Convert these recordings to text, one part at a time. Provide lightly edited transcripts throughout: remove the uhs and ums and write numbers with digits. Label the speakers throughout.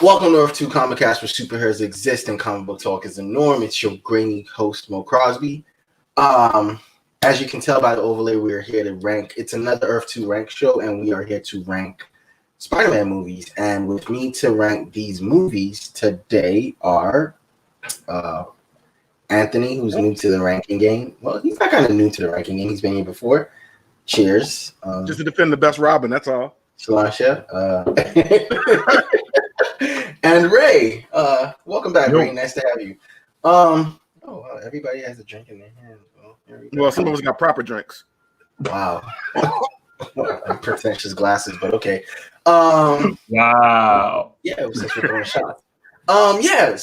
Speaker 1: Welcome to Earth2 Comic Cast, where superheroes exist and comic book talk is the norm. It's your grainy host, Mo Crosby. As you can tell by the overlay, we are here to rank. It's another Earth2 rank show, and we are here to rank Spider-Man movies. And with me to rank these movies today are Anthony, who's new to the ranking game. Well, he's not kind of new to the ranking game. He's been here before. Cheers.
Speaker 2: Just to defend the best Robin, that's all.
Speaker 1: Slasha. And Ray, welcome back, Ray. Nice to have you. Everybody has a drink in their hand.
Speaker 2: Well, some of us got proper drinks.
Speaker 1: Wow. Pretentious glasses, but okay.
Speaker 3: Wow.
Speaker 1: Yeah, since we're throwing shots.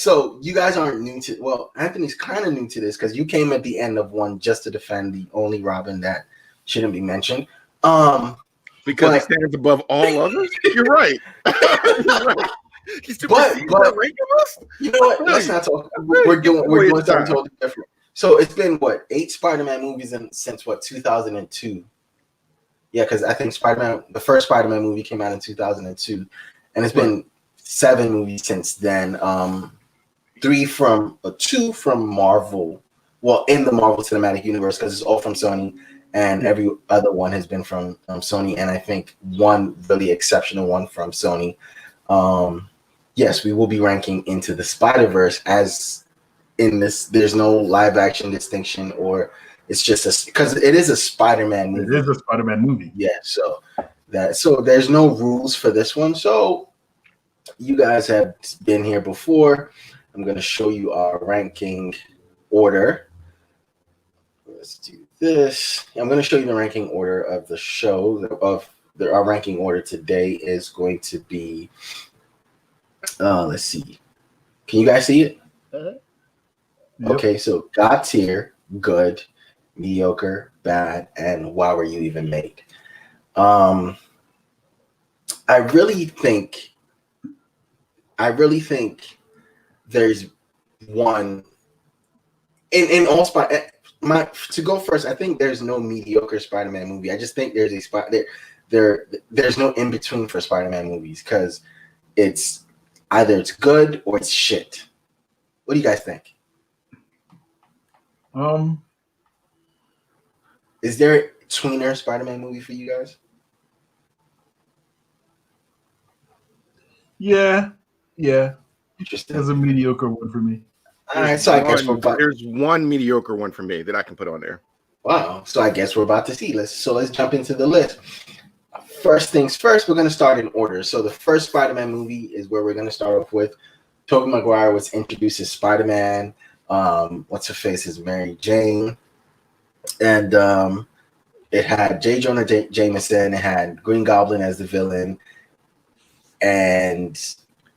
Speaker 1: So you guys aren't new to, well, Anthony's kind of new to this because you came at the end of one just to defend the only Robin that shouldn't be mentioned.
Speaker 2: Because he stands above all others? You're right. You're right.
Speaker 1: But you know what? Let's not talk. We're doing something totally different. So it's been what, 8 Spider-Man movies since what, 2002? Yeah, because I think the first Spider-Man movie came out in 2002, and it's been 7 movies since then. 2 from Marvel. Well, in the Marvel Cinematic Universe, because it's all from Sony, and every other one has been from Sony, and I think one really exceptional one from Sony. Yes, we will be ranking Into the Spiderverse, as in this, there's no live action distinction, or it's just because it is a Spider-Man movie.
Speaker 3: It is a Spider-Man movie.
Speaker 1: Yeah, so there's no rules for this one. So you guys have been here before. I'm going to show you our ranking order. Let's do this. I'm going to show you the ranking order of the show. Our ranking order today is going to be. Let's see. Can you guys see it?
Speaker 3: Yep.
Speaker 1: Okay, so God tier, good, mediocre, bad, and why were you even made? I really think there's one in all to go first. I think there's no mediocre Spider-Man movie. I just think there's there's no in between for Spider-Man movies, because it's either it's good or it's shit. What do you guys think? Is there a tweener Spider-Man movie for you guys?
Speaker 3: Yeah.
Speaker 1: Interesting.
Speaker 3: There's a mediocre one for me.
Speaker 1: All right, so I guess
Speaker 2: there's one mediocre one for me that I can put on there.
Speaker 1: Wow. So I guess we're about to see. Let's jump into the list. First things first, we're going to start in order. So the first Spider-Man movie is where we're going to start off with. Tobey Maguire was introduced as Spider-Man. What's her face is Mary Jane. And it had J. Jonah Jameson. It had Green Goblin as the villain. And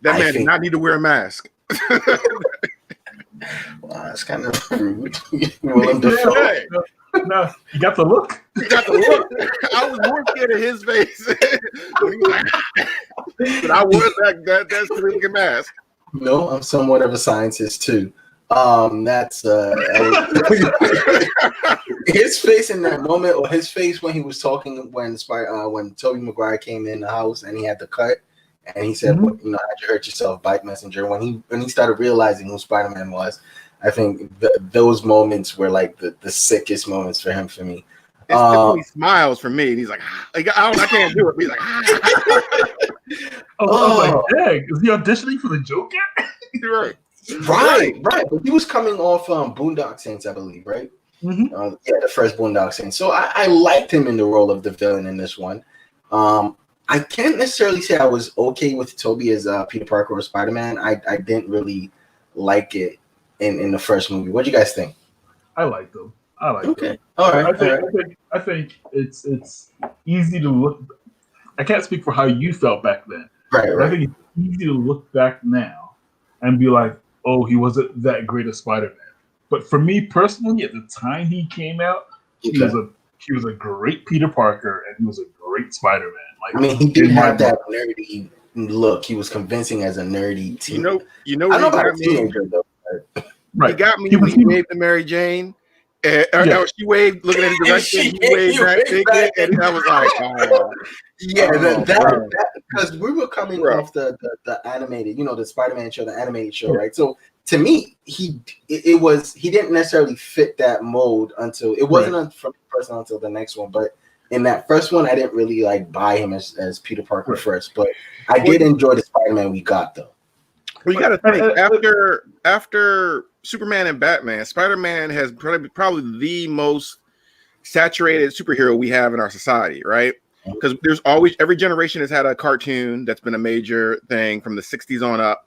Speaker 2: that man did not need to wear a mask.
Speaker 1: Wow, that's kind of rude.
Speaker 3: No, you got the look.
Speaker 2: I was more scared of his face. But I wore that freaking mask.
Speaker 1: No, I'm somewhat of a scientist too. That's his face in that moment, or his face when he was talking when Tobey Maguire came in the house and he had the cut and he said, how'd you hurt yourself, bite messenger? When he started realizing who Spider-Man was, I think those moments were like the sickest moments for him, for me.
Speaker 2: He smiles for me, and he's like I can't do it. He's like,
Speaker 3: I was like, dang, is he auditioning for the Joker?
Speaker 1: Right. But he was coming off Boondock Saints, I believe, right?
Speaker 3: Mm-hmm.
Speaker 1: The first Boondock Saints. So I liked him in the role of the villain in this one. I can't necessarily say I was okay with Tobey as Peter Parker or Spider-Man. I didn't really like it in the first movie. What do you guys think?
Speaker 3: I liked them.
Speaker 1: Okay. All right.
Speaker 3: I think it's easy to look. I can't speak for how you felt back then.
Speaker 1: Right.
Speaker 3: I think it's easy to look back now and be like, oh, he wasn't that great a Spider-Man. But for me personally, at the time he came out, he was a great Peter Parker, and he was a great Spider-Man.
Speaker 1: He did have that nerdy look. He was convincing as a nerdy teen.
Speaker 2: You know,
Speaker 1: I know about a teenager though.
Speaker 3: Right.
Speaker 2: He got me when he waved to Mary Jane, And she waved, looking at the direction. He waved back, and I was like, oh.
Speaker 1: Yeah, that because we were coming off the animated, the Spider-Man show, the animated show, right? So to me, he didn't necessarily fit that mold until it wasn't from the first one until the next one. But in that first one, I didn't really buy him as Peter Parker first, but I did enjoy the Spider-Man we got though.
Speaker 2: Well, you got to think after Superman and Batman, Spider-Man has probably the most saturated superhero we have in our society, right? Because there's always every generation has had a cartoon that's been a major thing from the 60s on up.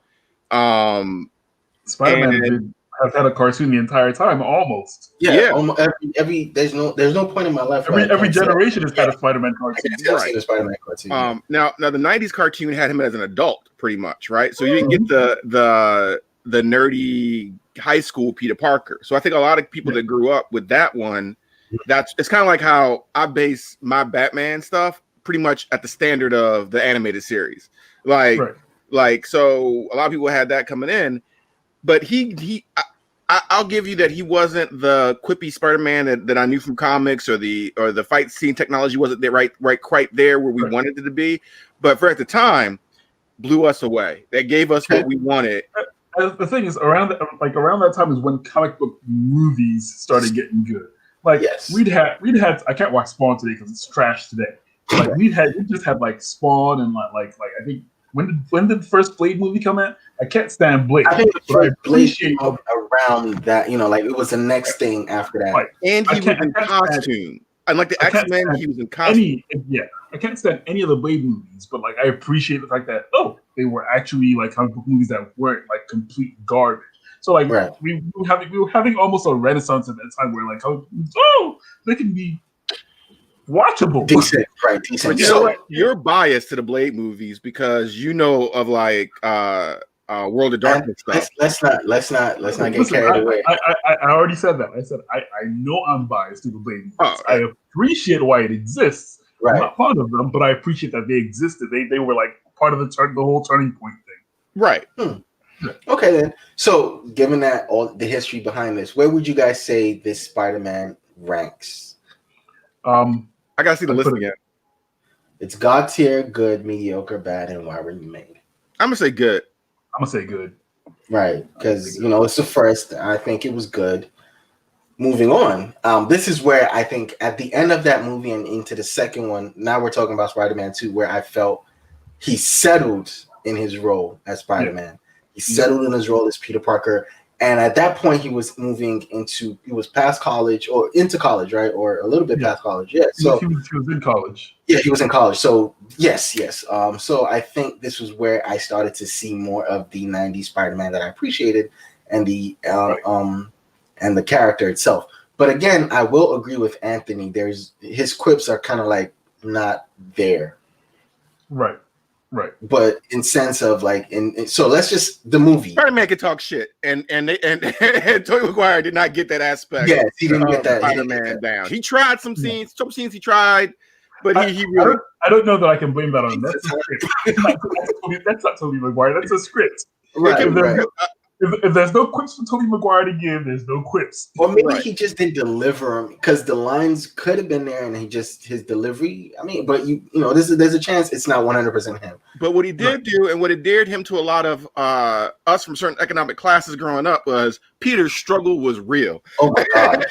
Speaker 3: Spider-Man has had a cartoon the entire time, almost.
Speaker 1: Yeah. Almost every there's no point in my life.
Speaker 3: Every generation has had a Spider-Man cartoon.
Speaker 1: Right. A Spider-Man cartoon.
Speaker 2: Now the 90s cartoon had him as an adult, pretty much, right? So you didn't get the nerdy high school Peter Parker. So I think a lot of people that grew up with that one. It's kind of like how I base my Batman stuff pretty much at the standard of the animated series. So a lot of people had that coming in, but I'll give you that he wasn't the quippy Spider-Man that I knew from comics, or the fight scene technology wasn't there right quite there where we wanted it to be. But for at the time, blew us away. That gave us what we wanted.
Speaker 3: The thing is, around that time is when comic book movies started getting good. We'd had I can't watch Spawn today because it's trash today. We just had Spawn and I think when did the first Blade movie come out? I can't stand Blade.
Speaker 1: I think the first Blade came around that, it was the next thing after that.
Speaker 2: And he was in costume. Unlike the X-Men, he was in costume.
Speaker 3: I can't stand any of the Blade movies, but I appreciate the fact that they were actually comic book movies that weren't complete garbage. So we were having almost a renaissance at that time where they can be watchable.
Speaker 1: Decent, right? Decent.
Speaker 2: But you're biased to the Blade movies because of World of Darkness stuff.
Speaker 1: Let's not get carried away.
Speaker 3: I already said that. I said I know I'm biased to the Blade movies. I appreciate why it exists. Right. I'm not part of them, but I appreciate that they existed. They were part of the whole turning point thing.
Speaker 2: Right.
Speaker 1: Okay then. So, given that all the history behind this, where would you guys say this Spider-Man ranks?
Speaker 2: I gotta see the list again.
Speaker 1: It's God tier, good, mediocre, bad, and why were you made?
Speaker 2: I'm gonna say good.
Speaker 1: Right, because it's the first. I think it was good. Moving on. This is where I think at the end of that movie and into the second one. Now we're talking about Spider-Man 2, where I felt he settled in his role as Spider-Man. Yeah. He settled in his role as Peter Parker. And at that point, he was past college or into college, right? Or a little bit past college. Yeah. So
Speaker 3: he was in college.
Speaker 1: Yeah, he was in college. So yes. So I think this was where I started to see more of the 90s Spider-Man that I appreciated and the character itself. But again, I will agree with Anthony. His quips are kind of not there.
Speaker 3: Right.
Speaker 1: But in sense of so let's just the movie.
Speaker 2: Spider-Man could talk shit, and Tobey Maguire did not get that aspect.
Speaker 1: Yes, he didn't get that
Speaker 2: Spider-Man down. He tried some scenes. Some scenes he tried, but he really.
Speaker 3: I don't know that I can blame that on him. That's not Tobey Maguire. That's a script.
Speaker 1: Right.
Speaker 3: If there's no quips for Tobey Maguire to give, there's no quips.
Speaker 1: Or maybe he just didn't deliver them because the lines could have been there and his delivery. I mean, but there's a chance it's not 100% him.
Speaker 2: But what he did do and what endeared him to a lot of us from certain economic classes growing up was Peter's struggle was real.
Speaker 1: Oh my God.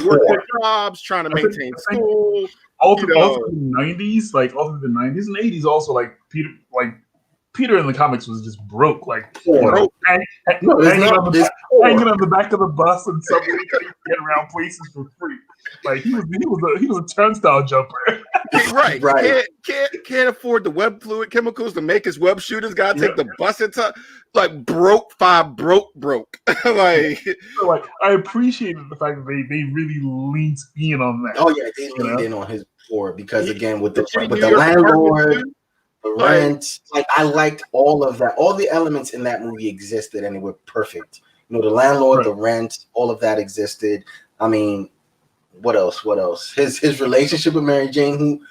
Speaker 2: Working jobs, trying to maintain school.
Speaker 3: All through the 90s, all through the 90s and 80s, also Peter in the comics was just broke, hanging on the back of the bus and subway get around places for free. He was a turnstile jumper.
Speaker 2: Right. Can't afford the web fluid chemicals to make his web shooters. Gotta take the bus into broke. I
Speaker 3: appreciated the fact that they really leaned in on that.
Speaker 1: Oh yeah, they leaned in on his poor because again with the landlord. Rent, I liked all of that. All the elements in that movie existed, and they were perfect. The landlord, the rent, all of that existed. I mean, what else? His relationship with Mary Jane.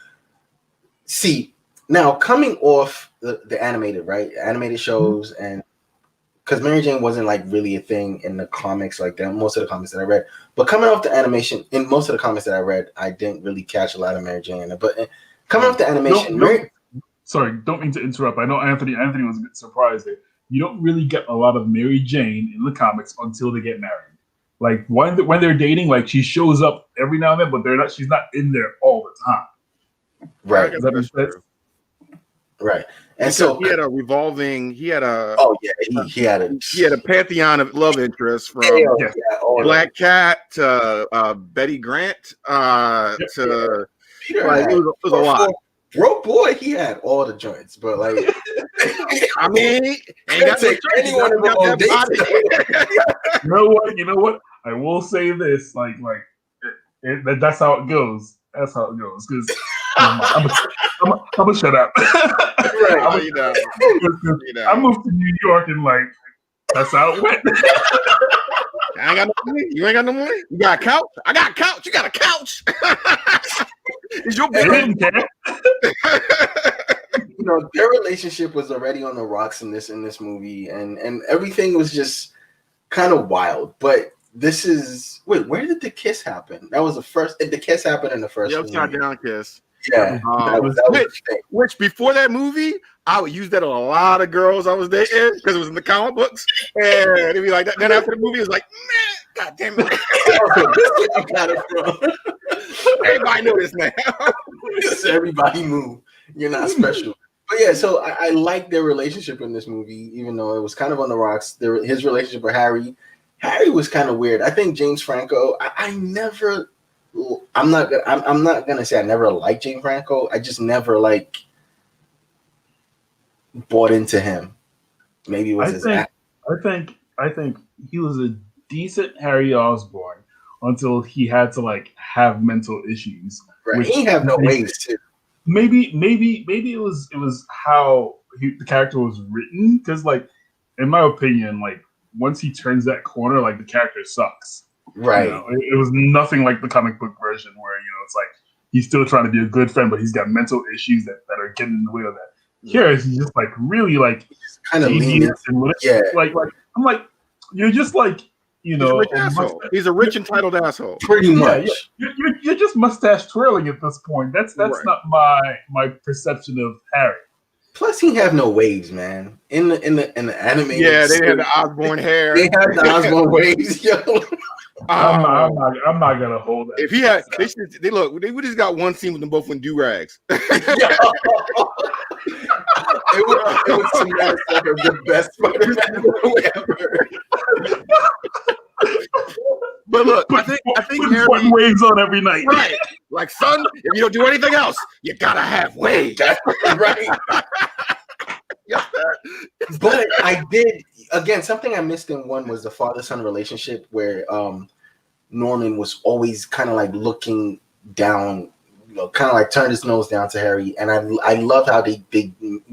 Speaker 1: Now coming off the animated, right? Animated shows and because Mary Jane wasn't like really a thing in the comics like that. Most of the comics that I read, but coming off the animation, in most of the comics that I read, I didn't really catch a lot of Mary Jane in it. But coming off the animation,
Speaker 3: sorry, don't mean to interrupt. I know Anthony was a bit surprised there. You don't really get a lot of Mary Jane in the comics until they get married. Like when they're dating, like she shows up every now and then, but she's not in there all the time.
Speaker 1: Right.
Speaker 3: Does that make sense?
Speaker 1: Right. And
Speaker 2: because
Speaker 1: so
Speaker 2: he had a
Speaker 1: he had a
Speaker 2: pantheon of love interests from Black Cat to Betty Grant to
Speaker 1: Peter
Speaker 2: like, it was a lot.
Speaker 1: Broke boy, he had all the joints, but like
Speaker 2: I mean, ain't got
Speaker 1: take anyone on dates.
Speaker 3: You know what? I will say this, that's how it goes. That's how it goes. Because I'm gonna shut up.
Speaker 1: Right.
Speaker 3: I moved to New York and like that's how it went.
Speaker 2: I ain't got no money. You ain't got no money. You got a couch. I got a couch. You got a couch. Is your bed?
Speaker 1: Their relationship was already on the rocks in this movie, and everything was just kind of wild. But this is where did the kiss happen? That was the first. The kiss happened in the first.
Speaker 2: The upside down kiss.
Speaker 1: Yeah,
Speaker 2: which before that movie, I would use that on a lot of girls I was dating because it was in the comic books, and it'd be like that. Then after the movie, it was like, man, god damn it,
Speaker 1: you got it from.
Speaker 2: Everybody know this now.
Speaker 1: Everybody move. You're not special. But yeah, so I like their relationship in this movie, even though it was kind of on the rocks. His relationship with Harry was kind of weird. I think James Franco. I'm not gonna say I never liked James Franco. I just never bought into him. Maybe it was his act.
Speaker 3: I think he was a decent Harry Osborn until he had to have mental issues.
Speaker 1: Right. He have no ways too.
Speaker 3: Maybe it was how the character was written, because in my opinion, once he turns that corner, the character sucks.
Speaker 1: Right.
Speaker 3: It was nothing like the comic book version where it's he's still trying to be a good friend, but he's got mental issues that are getting in the way of that. Here he's just really
Speaker 1: kind of lenient.
Speaker 3: Yeah. I'm you're just
Speaker 2: he's a rich entitled asshole.
Speaker 1: Pretty much.
Speaker 3: Yeah, you're just mustache twirling at this point. That's right. Not my perception of Harry.
Speaker 1: Plus, he have no waves, man. In the animated,
Speaker 2: yeah, they had the Osborn hair.
Speaker 1: They had the Osborn waves, yo.
Speaker 3: I'm not gonna hold that.
Speaker 2: If he had, they would just got one scene with them both in do rags.
Speaker 1: It was the best Spider-Man ever.
Speaker 2: But look, I think Harry
Speaker 3: putting waves on every night.
Speaker 2: Right. Like, son, if you don't do anything else, you gotta have waves.
Speaker 1: That's right.
Speaker 2: Yes,
Speaker 1: but I did again. Something I missed in one was the father-son relationship, where Norman was always kind of looking down, kind of turned his nose down to Harry, and I love how they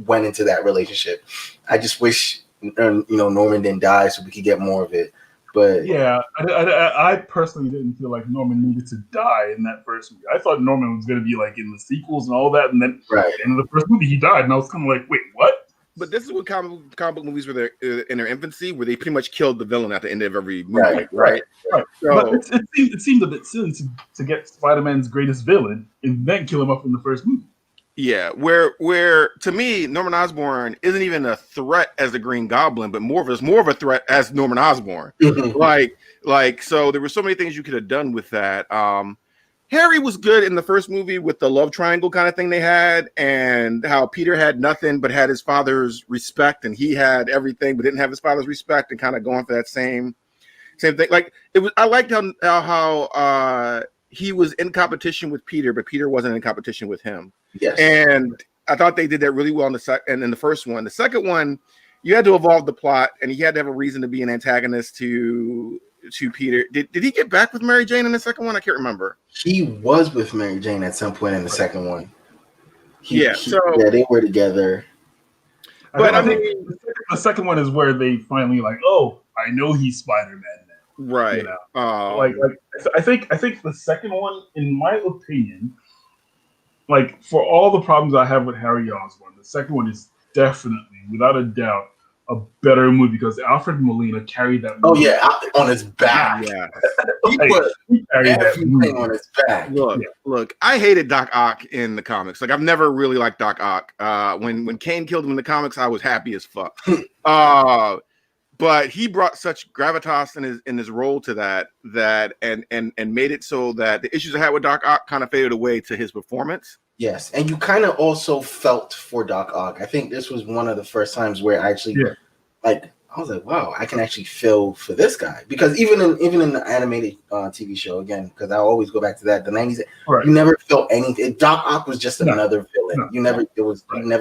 Speaker 1: went into that relationship. I just wish Norman didn't die so we could get more of it. But
Speaker 3: yeah, I personally didn't feel like Norman needed to die in that first movie. I thought Norman was going to be in the sequels and all that, and then in the first movie he died, and I was kind of wait, what?
Speaker 2: But this is what comic book movies were in their infancy, where they pretty much killed the villain at the end of every movie. Right.
Speaker 3: So, but it seemed a bit silly to get Spider-Man's greatest villain and then kill him up in the first movie.
Speaker 2: Yeah, where to me Norman Osborn isn't even a threat as the Green Goblin, but more of a threat as Norman Osborn. So there were so many things you could have done with that. Harry was good in the first movie with the love triangle kind of thing they had, and how Peter had nothing but had his father's respect, and he had everything but didn't have his father's respect, and kind of going for that same thing. I liked how he was in competition with Peter, but Peter wasn't in competition with him.
Speaker 1: Yes.
Speaker 2: And I thought they did that really well in the first one. The second one, you had to evolve the plot, and he had to have a reason to be an antagonist to Peter. Did he get back with Mary Jane in the second one? I can't remember.
Speaker 1: He was with Mary Jane at some point in the second one.
Speaker 2: They were together.
Speaker 3: But I think the second one is where they finally I know he's Spider-Man now.
Speaker 2: Right.
Speaker 3: I think the second one, in my opinion, for all the problems I have with Harry Osborn, the second one is definitely, without a doubt, a better movie because Alfred Molina carried that movie.
Speaker 1: Oh yeah, on his back.
Speaker 2: Yeah.
Speaker 1: He put
Speaker 3: carried
Speaker 1: everything on his back.
Speaker 2: Look, I hated Doc Ock in the comics. Like I've never really liked Doc Ock. When Kane killed him in the comics, I was happy as fuck. But he brought such gravitas in his role to that and made it so that the issues I had with Doc Ock kind of faded away to his performance.
Speaker 1: Yes, and you kind of also felt for Doc Ock. I think this was one of the first times where I actually, I was like, wow, I can actually feel for this guy. Because even in the animated TV show, again, because I always go back to that, the 90s, you never felt anything. Doc Ock was just another villain. You never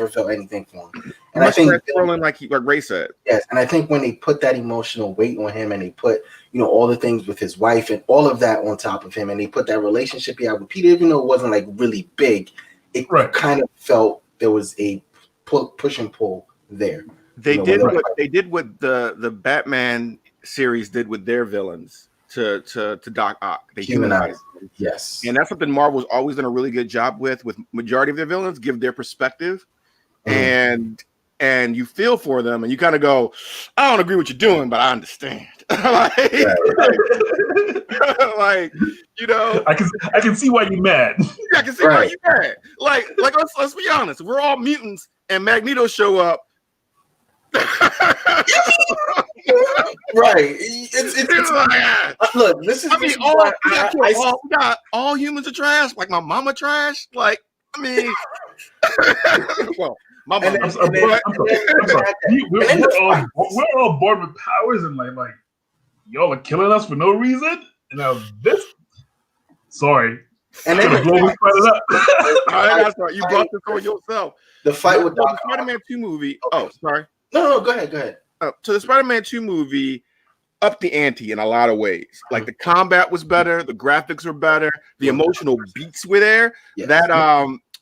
Speaker 1: felt anything for him. And I think
Speaker 2: like Ray said.
Speaker 1: Yes, and I think when they put that emotional weight on him and they put, all the things with his wife and all of that on top of him, and they put that relationship he had with Peter, even though it wasn't like really big, it kind of felt there was a push and pull there.
Speaker 2: They did what the Batman series did with their villains to Doc Ock. They humanized them.
Speaker 1: Yes.
Speaker 2: And that's something Marvel's always done a really good job with majority of their villains, give their perspective. And you feel for them and you kind of go, I don't agree with what you're doing, but I understand. I
Speaker 3: can see why you're mad.
Speaker 2: I can see why you're mad. Like let's be honest. We're all mutants and Magneto show up.
Speaker 1: It's like, look, this is.
Speaker 2: We got all humans are trash. Like my mama trash. Like well, my mama.
Speaker 3: I'm sorry. We're all born with powers and like y'all are killing us for no reason. And now this. Sorry.
Speaker 1: And then
Speaker 3: the
Speaker 2: that's right. You brought this on yourself.
Speaker 1: The fight with
Speaker 2: the Spider-Man 2 movie. Okay. Oh, sorry.
Speaker 1: No, go ahead.
Speaker 2: So the Spider-Man 2 movie upped the ante in a lot of ways. Like the combat was better, the graphics were better, the emotional beats were there. Yes.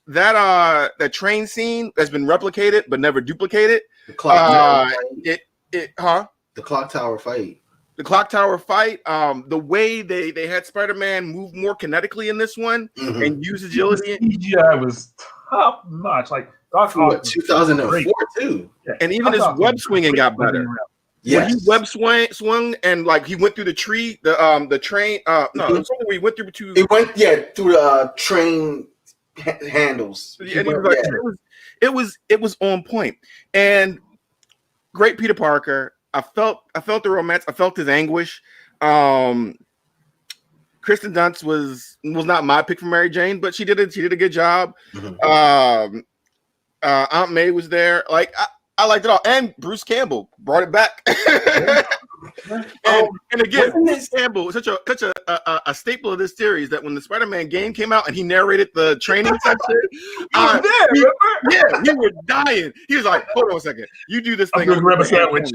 Speaker 2: That train scene has been replicated but never duplicated.
Speaker 1: The clock
Speaker 2: The clock tower fight. The way they had Spider-Man move more kinetically in this one and use agility.
Speaker 3: CGI was top notch. Like
Speaker 1: 2004 too.
Speaker 2: Yeah. And even his web swinging got better. Yes. When he web swung and like he went through the tree, the train. We went through two.
Speaker 1: It went through the train handles.
Speaker 2: And it was on point. And great Peter Parker. I felt the romance. I felt his anguish. Kristen Dunst was not my pick for Mary Jane, but she did a good job. Aunt May was there. Like I liked it all, and Bruce Campbell brought it back. and again, Bruce Campbell was such a staple of this series that when the Spider-Man game came out and he narrated the training section, we were dying. He was like, "Hold on a second, you do this thing."
Speaker 3: I'm gonna grab a sandwich.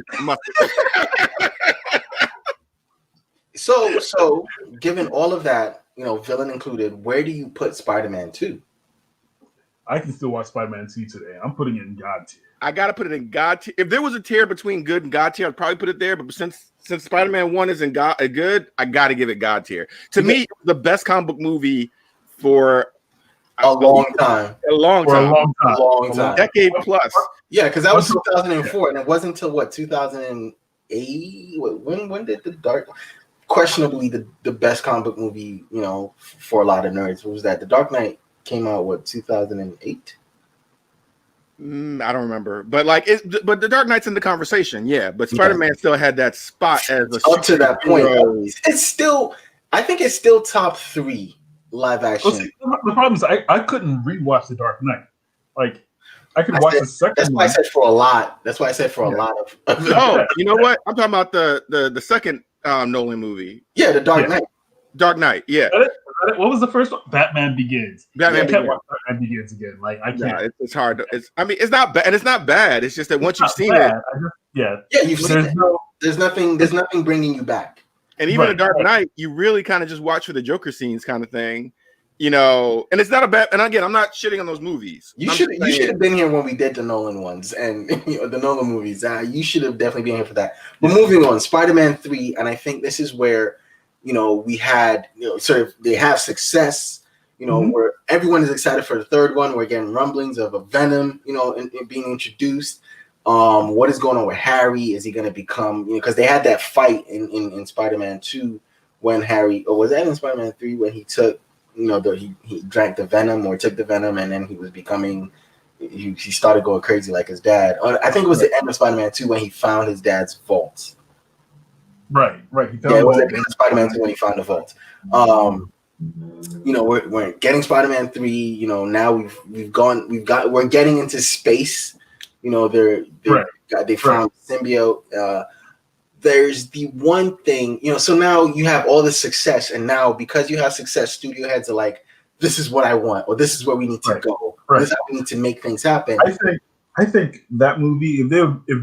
Speaker 1: So, given all of that, villain included, where do you put Spider-Man 2?
Speaker 3: I can still watch Spider-Man 2 today. I'm putting it in God tier.
Speaker 2: I gotta put it in God tier. If there was a tier between good and God tier, I'd probably put it there. But since Spider-Man 1 is in good, I gotta give it God tier. To me, the best comic book movie for
Speaker 1: a long time.
Speaker 2: A decade plus.
Speaker 1: Yeah, because that was 2004, and it wasn't until 2008. When did the Dark? Questionably the best comic book movie, for a lot of nerds. What was that? The Dark Knight came out 2008.
Speaker 2: I don't remember, but but the Dark Knight's in the conversation, but Spider-Man still had that spot as
Speaker 1: up to that point. It's still, I think it's still top 3 live action.
Speaker 3: Well, see, the problem is I couldn't rewatch the Dark Knight. Like I could watch the second.
Speaker 1: That's why I said for a lot. That's why I said for a lot of.
Speaker 2: Oh, you know what? I'm talking about the second Nolan movie.
Speaker 1: Yeah, the Dark Knight.
Speaker 2: Dark Knight. Yeah.
Speaker 3: What was the first one? Batman Begins.
Speaker 2: I
Speaker 3: can't watch Batman Begins again. Like I can't.
Speaker 2: Yeah, it's hard. It's not bad, and it's not bad. It's just that once you've seen it,
Speaker 1: you've seen it. There's nothing bringing you back.
Speaker 2: And even the Dark Knight, you really kind of just watch for the Joker scenes, kind of thing. And it's not a bad. And again, I'm not shitting on those movies.
Speaker 1: You should have been here when we did the Nolan ones and the Nolan movies. You should have definitely been here for that. But moving on, Spider-Man 3, and I think this is where we had sort of they have success. Where everyone is excited for the third one. We're getting rumblings of a Venom, and being introduced. What is going on with Harry? Is he going to become, because they had that fight in Spider-Man 2 when Harry, or was that in Spider-Man 3 when he took, he drank the venom or took the venom, and then he was becoming, he started going crazy like his dad. I think it was the end of Spider-Man 2 when he found his dad's vault.
Speaker 3: Right.
Speaker 1: It was at the end of Spider-Man 2 when he found the vault. We're getting Spider-Man 3. Now we're getting into space. They found symbiote. There's the one thing, so now you have all this success, and now because you have success, studio heads are like, this is what I want, or this is where we need to go.
Speaker 3: Right.
Speaker 1: This is how we need to make things happen.
Speaker 3: I think that movie, if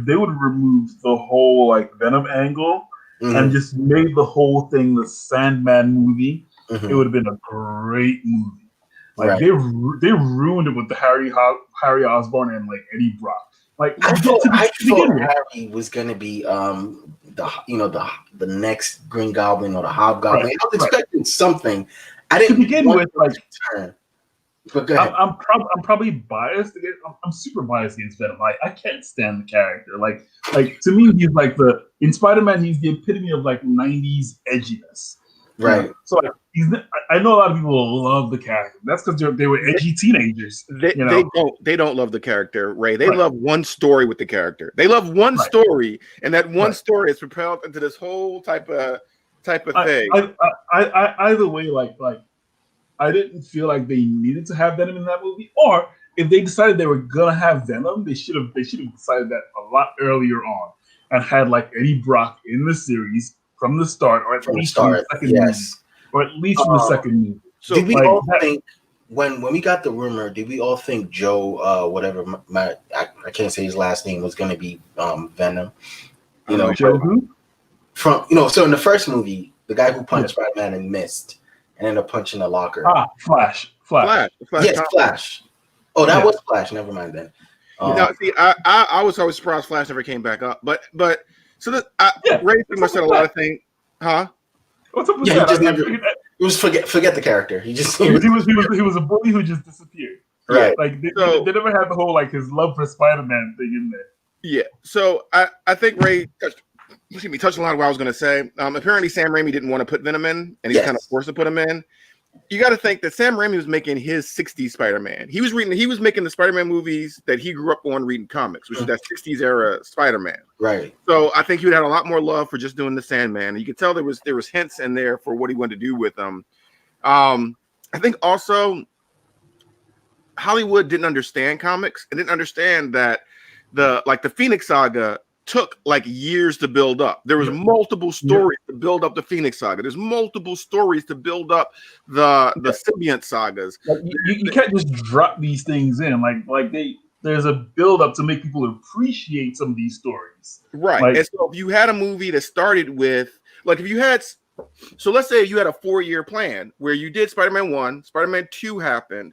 Speaker 3: they would remove the whole like Venom angle and just made the whole thing the Sandman movie, it would have been a great movie. Like they ruined it with the Harry Osborn and like Eddie Brock. Like
Speaker 1: I thought Harry was gonna be the next Green Goblin or the Hobgoblin. I was expecting something. I didn't
Speaker 3: to begin with, like
Speaker 1: turn. But go ahead.
Speaker 3: I'm probably biased against. I'm super biased against Venom. I can't stand the character. Like to me, he's like in Spider-Man, he's the epitome of like '90s edginess.
Speaker 1: Right.
Speaker 3: So like, I know a lot of people love the character. That's because they were edgy teenagers.
Speaker 2: They don't love the character, Ray. They love one story with the character. They love one story, and that one story is propelled into this whole type of thing.
Speaker 3: Either way, like I didn't feel like they needed to have Venom in that movie. Or if they decided they were gonna have Venom, they should have decided that a lot earlier on and had like Eddie Brock in the series from the start, or at least from the second movie. Or at least from the second movie.
Speaker 1: So did we all think when we got the rumor? Did we all think Joe, whatever, I can't say his last name, was going to be Venom?
Speaker 3: Joe who?
Speaker 1: So in the first movie, the guy who punched Spider-Man and missed, and ended up punching the locker.
Speaker 3: Flash.
Speaker 1: Yes, Flash. Oh, that was Flash. Never mind then.
Speaker 2: See, I was always surprised Flash never came back up, but so Ray pretty much said a lot of things, huh?
Speaker 3: What's up with
Speaker 1: that? He just never. It was forget the character. He
Speaker 3: was a bully who just disappeared.
Speaker 1: Right.
Speaker 3: Like they never had the whole like his love for Spider-Man thing in there.
Speaker 2: Yeah. So I think Ray touched a lot of what I was going to say. Apparently Sam Raimi didn't want to put Venom in, and he's kind of forced to put him in. You got to think that Sam Raimi was making his 60s Spider-Man. He was making the Spider-Man movies that he grew up on reading comics, which is that 60s era Spider-Man.
Speaker 1: Right.
Speaker 2: So I think he would have had a lot more love for just doing the Sandman. You could tell there was hints in there for what he wanted to do with them. I think also Hollywood didn't understand comics and didn't understand that the Phoenix Saga took like years to build up. There was multiple stories to build up the Phoenix Saga. There's multiple stories to build up the Symbiont sagas.
Speaker 3: Like you can't just drop these things in. There's a build up to make people appreciate some of these stories.
Speaker 2: Right. And so if you had a movie that started with let's say you had a 4-year plan where you did Spider-Man 1, Spider-Man 2 happened.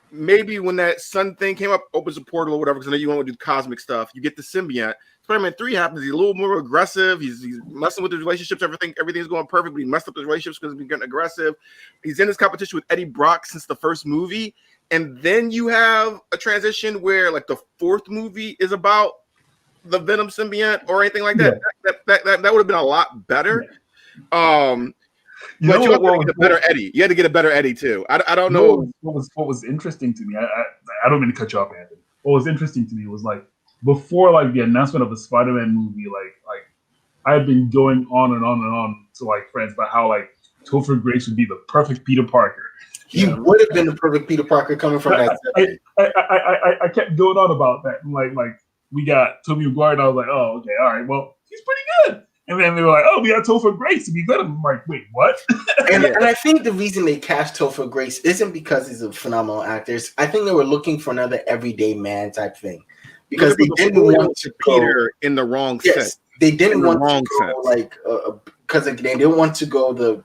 Speaker 2: Maybe when that sun thing came up, opens a portal or whatever, because I know you want to do cosmic stuff. You get the symbiote. Spider-Man 3 happens. He's a little more aggressive. He's messing with his relationships. Everything's going perfect. But he messed up his relationships because he's getting aggressive. He's in this competition with Eddie Brock since the first movie. And then you have a transition where like the 4th movie is about the Venom symbiote or anything like that. That would have been a lot better. You had to get a better Eddie. You had to get a better Eddie too. I don't know.
Speaker 3: What was interesting to me. I don't mean to cut you off, Anthony. What was interesting to me was like before like the announcement of the Spider-Man movie, like I've been going on and on and on to like friends about how like Topher Grace would be the perfect Peter Parker.
Speaker 1: He would have been the perfect Peter Parker coming from that.
Speaker 3: I kept going on about that. And like we got Tobey Maguire, and I was like, oh, okay, all right, well, he's pretty good. And then they were like, oh, we got Topher Grace to be Venom. I'm like, wait, what?
Speaker 1: and I think the reason they cast Topher Grace isn't because he's a phenomenal actor. I think they were looking for another everyday man type thing. Because they didn't want to
Speaker 2: Peter in the wrong sense.
Speaker 1: They didn't want to go because they didn't want to go the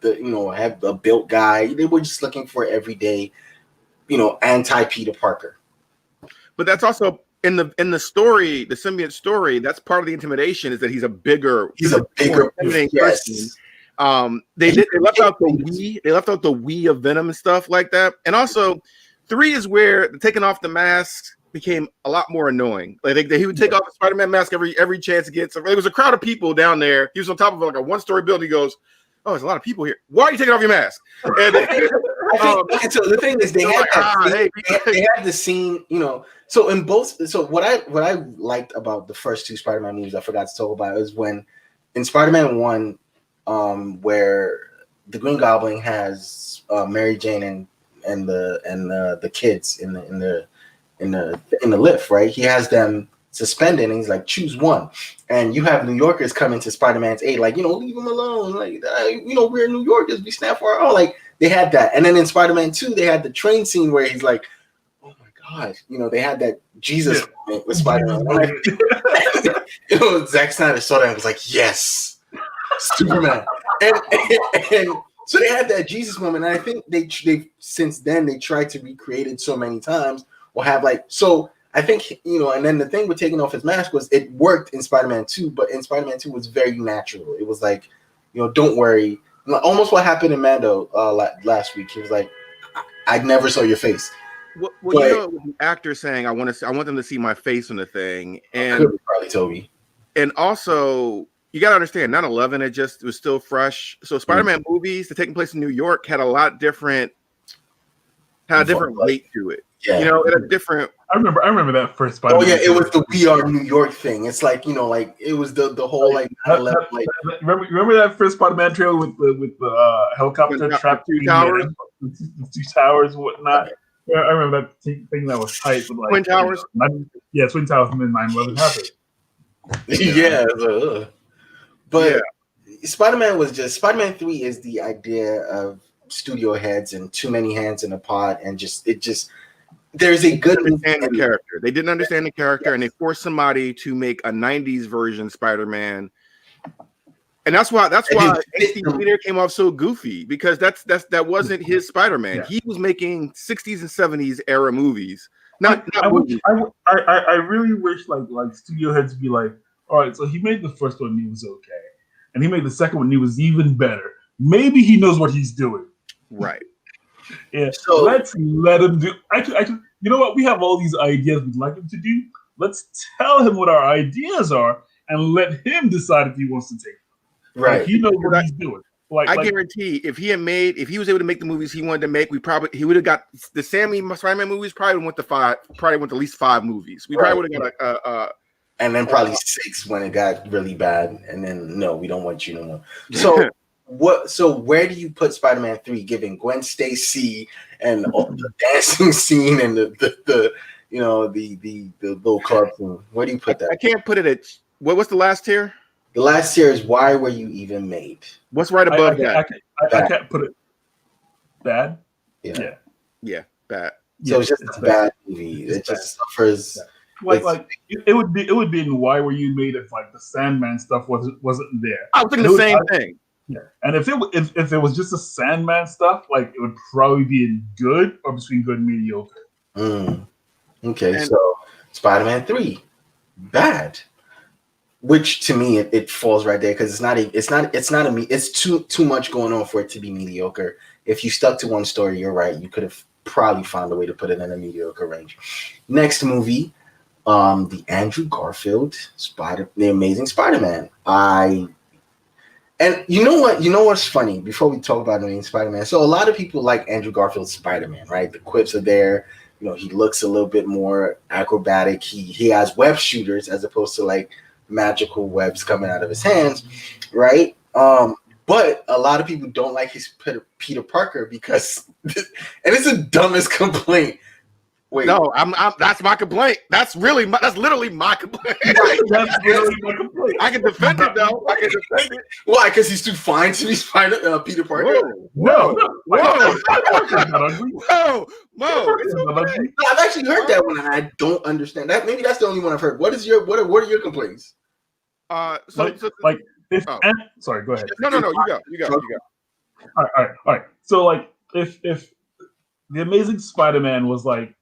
Speaker 1: have a built guy. They were just looking for everyday, anti Peter Parker.
Speaker 2: But that's also in the story, the symbiote story. That's part of the intimidation is that he's a bigger person.
Speaker 1: Yes.
Speaker 2: They left out the we. They left out the we of Venom and stuff like that. And also, 3 is where taking off the mask became a lot more annoying. Like he would take off the Spider-Man mask every chance he gets. There was a crowd of people down there. He was on top of like a one-story building. He goes, "Oh, there's a lot of people here. Why are you taking off your mask?" And
Speaker 1: so the thing is, they had the scene, you know. So in both, so what I liked about the first two Spider-Man movies, I forgot to talk about, is when in Spider-Man 1, where the Green Goblin has Mary Jane and the kids in the lift, right? He has them suspended, and he's like, choose one. And you have New Yorkers coming to Spider-Man's aid, like, you know, leave him alone. Like, you know, we're New Yorkers, we stand for our own. Like, they had that. And then in Spider-Man 2, they had the train scene where he's like, oh my God, you know, they had that Jesus moment with Spider-Man. You know, Zack Snyder saw that and was like, yes, Superman. And so they had that Jesus moment. And I think they since then they tried to recreate it so many times, or have like, so I think, you know, and then the thing with taking off his mask was it worked in Spider-Man 2, but in Spider-Man 2 was very natural. It was like, you know, don't worry. Almost what happened in Mando last week. He was like, I never saw your face.
Speaker 2: Well, you know, the actor saying, I want them to see my face on the thing. And
Speaker 1: probably Toby.
Speaker 2: And also, you got to understand, 9/11, it was still fresh. So Spider-Man movies that taking place in New York had a different weight to it. Yeah. You know, it had a different.
Speaker 3: I remember that first Spider-Man.
Speaker 1: Oh yeah, it was the "We Are New York" thing. It's like, you know, like it was the whole like.
Speaker 3: Remember that first Spider-Man trailer with the helicopter trapped
Speaker 2: two towers,
Speaker 3: two towers, and whatnot. Yeah, I remember that thing that was tight. With like,
Speaker 2: Twin Towers.
Speaker 3: Twin Towers, and then 9/11 happened.
Speaker 1: Yeah, but Spider-Man 3 is the idea of studio heads and too many hands in a pot, and there's a good
Speaker 2: understand the character. They didn't understand the character, and they forced somebody to make a '90s version Spider-Man, and that's why Steve Peter came off so goofy, because that wasn't his Spider-Man. Yeah. He was making '60s and '70s era movies. I
Speaker 3: really wish like studio heads be like, all right, so he made the first one and he was okay, and he made the second one and he was even better. Maybe he knows what he's doing.
Speaker 2: Right.
Speaker 3: Yeah. So let's let him do. Actually, you know what? We have all these ideas we'd like him to do. Let's tell him what our ideas are and let him decide if he wants to take them.
Speaker 1: Right.
Speaker 3: Like, he knows what he's doing.
Speaker 2: I guarantee if he was able to make the movies he wanted to make, he would have got the Spider-Man movies. Probably went at least 5 movies. We probably would have got
Speaker 1: and then probably 6 when it got really bad. And then no, we don't want you no more. So So where do you put Spider-Man 3, given Gwen Stacy and the dancing scene and the you know the little club scene? Where do you put that?
Speaker 2: I can't put it at what's the last tier?
Speaker 1: The last tier is why were you even made?
Speaker 2: What's right above that?
Speaker 3: I can't put it bad.
Speaker 2: Yeah, bad.
Speaker 1: So it's just a bad movie. It just suffers.
Speaker 3: Like it would be in why were you made if like the Sandman stuff wasn't there.
Speaker 2: I was thinking the same thing.
Speaker 3: Yeah, and if it was just the Sandman stuff, like it would probably be in good or between good and mediocre.
Speaker 1: Okay, so Spider-Man 3, bad. Which to me it falls right there, because it's too much going on for it to be mediocre. If you stuck to one story, you're right. You could have probably found a way to put it in a mediocre range. Next movie, the Andrew Garfield The Amazing Spider-Man. And you know what? You know what's funny? Before we talk about Amazing Spider-Man, so a lot of people like Andrew Garfield's Spider-Man, right? The quips are there. You know, he looks a little bit more acrobatic. He has web shooters as opposed to like magical webs coming out of his hands, right? But a lot of people don't like his Peter Parker because, and it's the dumbest complaint. Wait.
Speaker 2: No, that's my complaint. That's literally my complaint.
Speaker 3: That's really my complaint.
Speaker 2: I can defend it though. I can defend it.
Speaker 1: Why? Because he's too fine to be Peter Parker.
Speaker 3: Whoa.
Speaker 1: I've actually heard that one, and I don't understand that. Maybe that's the only one I've heard. What are your complaints?
Speaker 3: Sorry, go ahead.
Speaker 2: No, you go.
Speaker 3: All right. So like, if the Amazing Spider-Man was like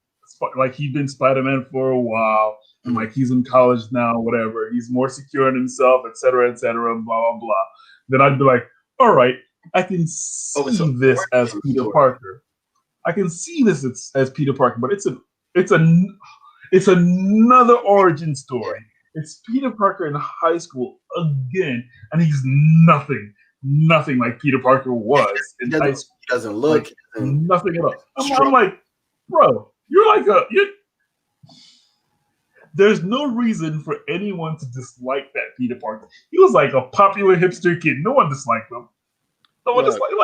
Speaker 3: he'd been Spider-Man for a while, and like he's in college now, whatever, he's more secure in himself, etc., blah blah blah, then I'd be like, all right, I can see this as Peter Parker. I can see this as Peter Parker, but it's It's another origin story. It's Peter Parker in high school again, and he's nothing like Peter Parker was in high school.
Speaker 1: He doesn't look
Speaker 3: like, nothing at all. I'm like, bro, you're. There's no reason for anyone to dislike that Peter Parker. He was like a popular hipster kid. No one disliked him. No one disliked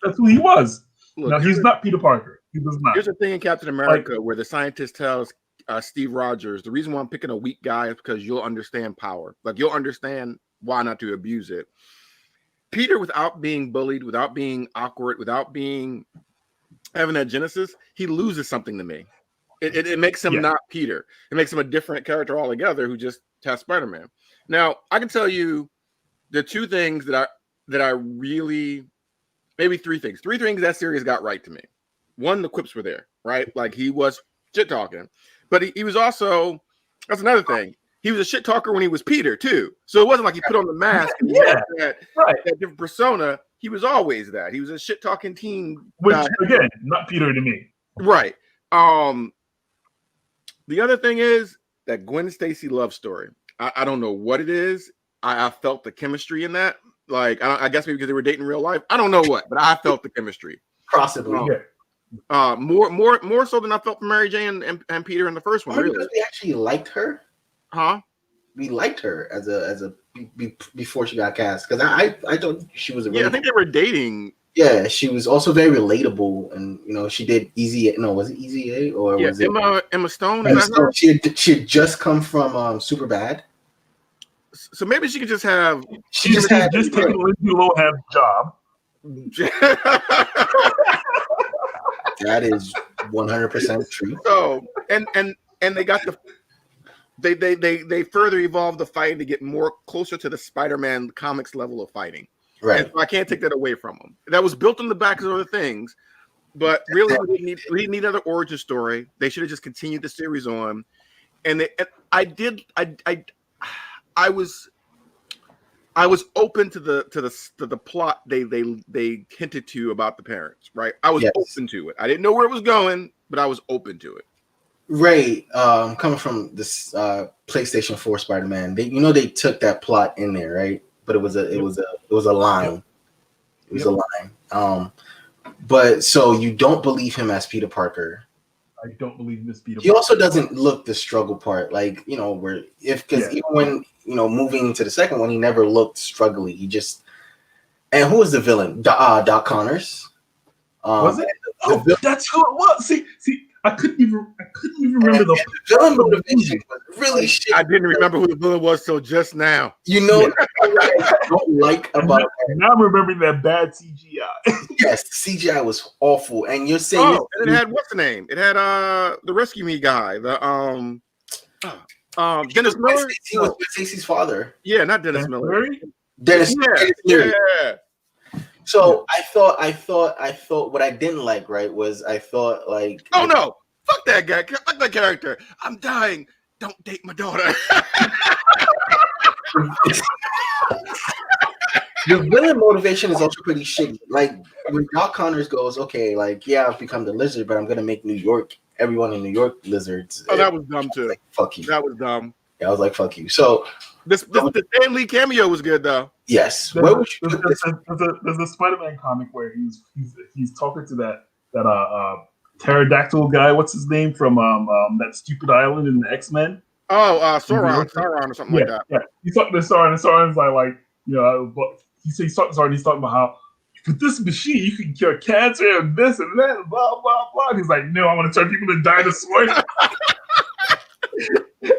Speaker 3: that's who he was. Look, now he's not Peter Parker. He was not.
Speaker 2: Here's the thing in Captain America where the scientist tells Steve Rogers, the reason why I'm picking a weak guy is because you'll understand power. Like you'll understand why not to abuse it. Peter, without being bullied, without being awkward, without having that genesis, he loses something to me. It makes him not Peter. It makes him a different character altogether who just has Spider-Man. Now, I can tell you the two things that I really, maybe three things that series got right to me. One, the quips were there, right? Like he was shit talking, but he was also, that's another thing. He was a shit talker when he was Peter too. So it wasn't like he put on the mask and that different persona. He was always that. He was a shit talking teen.
Speaker 3: Which again, not Peter to me.
Speaker 2: Right. The other thing is that Gwen Stacy love story. I don't know what it is. I felt the chemistry in that. Like, I guess maybe because they were dating in real life. I don't know what, but I felt the chemistry.
Speaker 1: Possibly.
Speaker 2: More so than I felt from Mary Jane and Peter in the first one. Really,
Speaker 1: we actually liked her.
Speaker 2: Huh?
Speaker 1: We liked her as a before she got cast because I thought she was a really
Speaker 2: I think they were dating.
Speaker 1: Yeah, she was also very relatable, and she did Easy. No, was it Easy A or was it
Speaker 2: Emma Stone?
Speaker 1: Emma Stone. She had just come from Superbad,
Speaker 2: so maybe she could just have.
Speaker 3: She just taken Lindsay Lohan's job.
Speaker 1: That is 100% true.
Speaker 2: So and they got they further evolved the fight to get more closer to the Spider-Man comics level of fighting.
Speaker 1: Right.
Speaker 2: And so I can't take that away from them. That was built on the back of other things, but really we didn't need another origin story. They should have just continued the series on. And I was open to the plot they hinted to about the parents, right? I was open to it. I didn't know where it was going, but I was open to it.
Speaker 1: Ray, coming from this PlayStation 4 Spider-Man, they took that plot in there, right? But it was a line. It was a line. But so you don't believe him as Peter Parker.
Speaker 3: I don't believe Miss Peter.
Speaker 1: He also doesn't look the struggle part, like even when moving to the second one, he never looked struggly. He just and who was the villain? Doc Connors.
Speaker 3: Was it? That's who it was. See, I couldn't even remember the
Speaker 1: villain motivation was really shit.
Speaker 2: I didn't remember who the villain was till just now.
Speaker 1: What I don't like about
Speaker 3: now I'm remembering that bad CGI.
Speaker 1: Yes, CGI was awful, and you're saying
Speaker 2: and it had what's the name? It had the Rescue Me guy, the Dennis Miller.
Speaker 1: He was Stacey's father.
Speaker 2: Yeah, not Dennis Miller.
Speaker 1: Dennis Miller.
Speaker 2: Yeah.
Speaker 1: So I thought what I didn't like, right, was I thought like
Speaker 2: no, fuck that guy, fuck that character. I'm dying. Don't date my daughter.
Speaker 1: The villain motivation is also pretty shitty. Like when Doc Connors goes, okay, like I've become the Lizard, but I'm gonna make everyone in New York lizards.
Speaker 2: Oh, that was dumb too.
Speaker 1: Like, fuck you.
Speaker 2: That was dumb.
Speaker 1: Yeah, I was like, fuck you. So
Speaker 2: the Stan Lee cameo was good though.
Speaker 1: Yes.
Speaker 3: There's a Spider-Man comic where he's talking to that pterodactyl guy. What's his name from that stupid island in the X-Men?
Speaker 2: Oh, Sauron or something like that.
Speaker 3: Yeah, he's talking to Sauron, and Sauron's like but he's talking to Sauron. He's talking about how with this machine you can cure cancer and this and that, and blah blah blah. And he's like, no, I want to turn people into dinosaurs.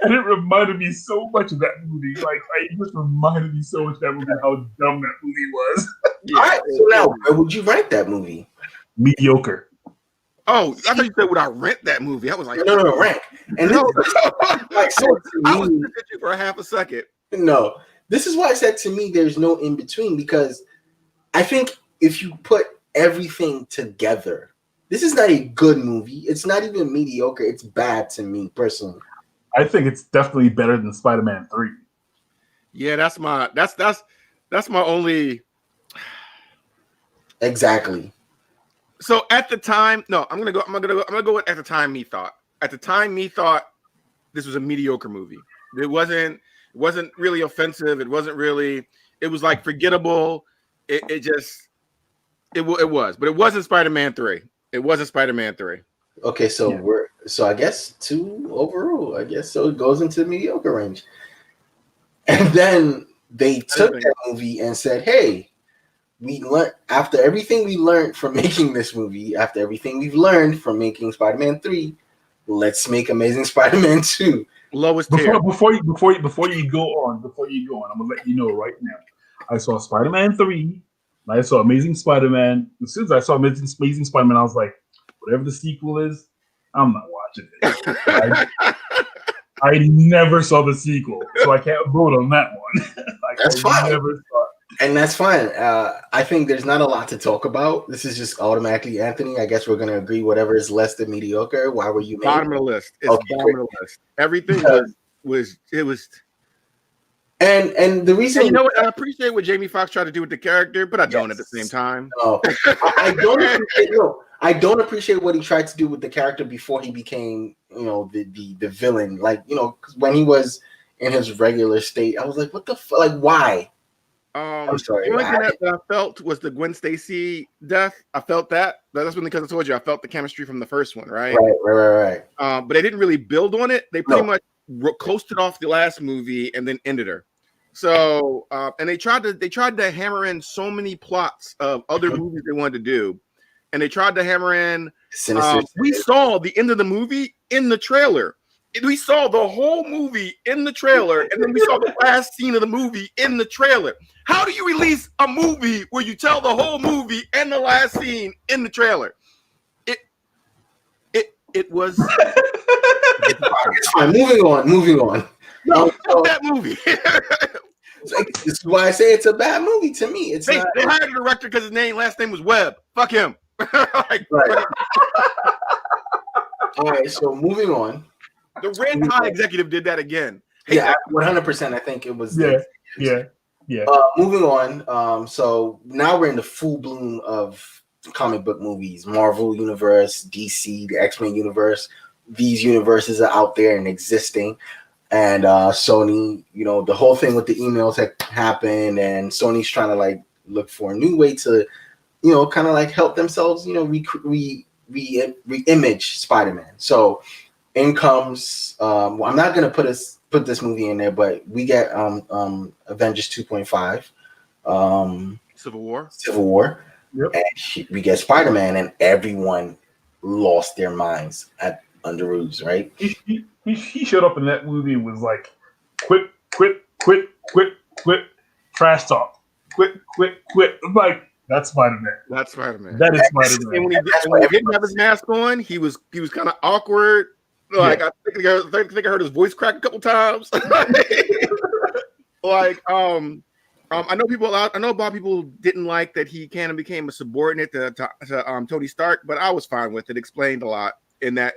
Speaker 3: And it reminded me so much of that movie. Like, it just reminded me so much of that movie, how dumb that movie was.
Speaker 1: All right, so now, where would you rank that movie?
Speaker 3: Mediocre.
Speaker 2: Oh, I thought you said, would I rent that movie? I was like,
Speaker 1: no, rank. And
Speaker 2: no,
Speaker 1: like, so
Speaker 2: I was looking at you for a half a second.
Speaker 1: No, this is why I said to me, there's no in between, because I think if you put everything together, this is not a good movie. It's not even mediocre. It's bad to me personally.
Speaker 3: I think it's definitely better than Spider-Man 3.
Speaker 2: Yeah, that's my only.
Speaker 1: Exactly.
Speaker 2: So at the time, no, I'm gonna go at the time me thought. At the time me thought this was a mediocre movie. It wasn't really offensive. It wasn't really. It was like forgettable. It was, but it wasn't Spider-Man 3. It wasn't Spider-Man 3.
Speaker 1: Okay, so I guess 2 overall. I guess so. It goes into the mediocre range. And then they took that movie and said, "Hey, we learned after everything we learned from making this movie, after everything we've learned from making Spider-Man 3, let's make Amazing Spider-Man 2."
Speaker 2: Lowest tier.
Speaker 3: Before you go on, I'm gonna let you know right now. I saw Spider-Man 3. I saw Amazing Spider-Man. As soon as I saw Amazing Spider-Man, I was like, whatever the sequel is, I'm not watching it. I never saw the sequel, so I can't vote on that one.
Speaker 1: That's fine. And that's fine. I think there's not a lot to talk about. This is just automatically Anthony. I guess we're going to agree whatever is less than mediocre. Why were you
Speaker 2: bottom of the list? It's bottom of the list. Everything was.
Speaker 1: And the reason,
Speaker 2: you know what, I appreciate what Jamie Foxx tried to do with the character, but I don't at the same time.
Speaker 1: No, I don't appreciate what he tried to do with the character before he became, the villain. Like, when he was in his regular state, I was like, what the fuck? Like, why? I'm sorry.
Speaker 2: The only thing that I felt was the Gwen Stacy death. I felt that. That's when, because I told you, I felt the chemistry from the first one, right?
Speaker 1: Right.
Speaker 2: But they didn't really build on it. They pretty much coasted off the last movie and then ended her. So, and they tried to hammer in so many plots of other movies they wanted to do, and they tried to hammer in. We saw the end of the movie in the trailer. We saw the whole movie in the trailer, and then we saw the last scene of the movie in the trailer. How do you release a movie where you tell the whole movie and the last scene in the trailer? It was.
Speaker 1: It's fine. Moving on.
Speaker 2: No, that movie.
Speaker 1: This is why I say it's a bad movie to me. They
Speaker 2: hired a director because his last name was Webb. Fuck him.
Speaker 1: Right. All right, so moving on.
Speaker 2: The Red Tie executive did that again.
Speaker 1: 100%. I think it was.
Speaker 3: Yeah.
Speaker 1: Moving on. So now we're in the full bloom of comic book movies. Marvel Universe, DC, the X-Men universe. These universes are out there and existing. And Sony, the whole thing with the emails had happened, and Sony's trying to look for a new way to, kind of help themselves, re-image Spider-Man. So in comes, I'm not gonna put this movie in there, but we get Avengers 2.5, Civil War,
Speaker 3: yep.
Speaker 1: And we get Spider-Man, and everyone lost their minds under Ruse, right?
Speaker 3: He showed up in that movie and was like, quit, trash talk, quit. I'm like, that's Spider-Man.
Speaker 2: That's Spider-Man.
Speaker 3: That is Spider-Man.
Speaker 2: And when he didn't have his mask on, he was kind of awkward. Like, I think I heard his voice crack a couple times. I know a lot of people didn't like that he kind of became a subordinate to Tony Stark, but I was fine with it. Explained a lot in the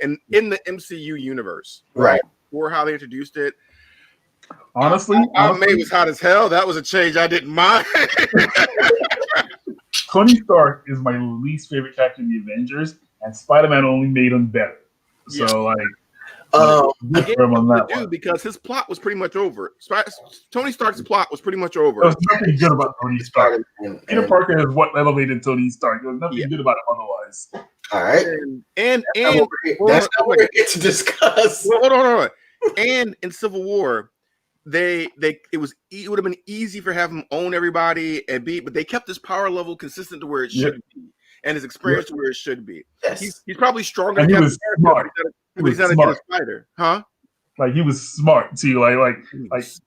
Speaker 2: MCU universe,
Speaker 1: right?
Speaker 2: Or how they introduced it.
Speaker 3: Honestly,
Speaker 2: May was hot as hell. That was a change I didn't mind.
Speaker 3: Tony Stark is my least favorite character in the Avengers, and Spider-Man only made him better. So
Speaker 2: because his plot was pretty much over. Tony Stark's plot was pretty much over.
Speaker 3: There was nothing good about Tony Stark. Peter Parker is what elevated Tony Stark. There was nothing good about it otherwise.
Speaker 1: All right,
Speaker 2: and
Speaker 1: that's not what we get to discuss.
Speaker 2: Hold on. And in Civil War, it would have been easy for him own everybody but they kept his power level consistent to where it should be, and his experience to where it should be.
Speaker 1: Yes.
Speaker 2: He's probably stronger.
Speaker 3: And he was smart.
Speaker 2: But he's not a spider, huh?
Speaker 3: Like, he was smart too. Like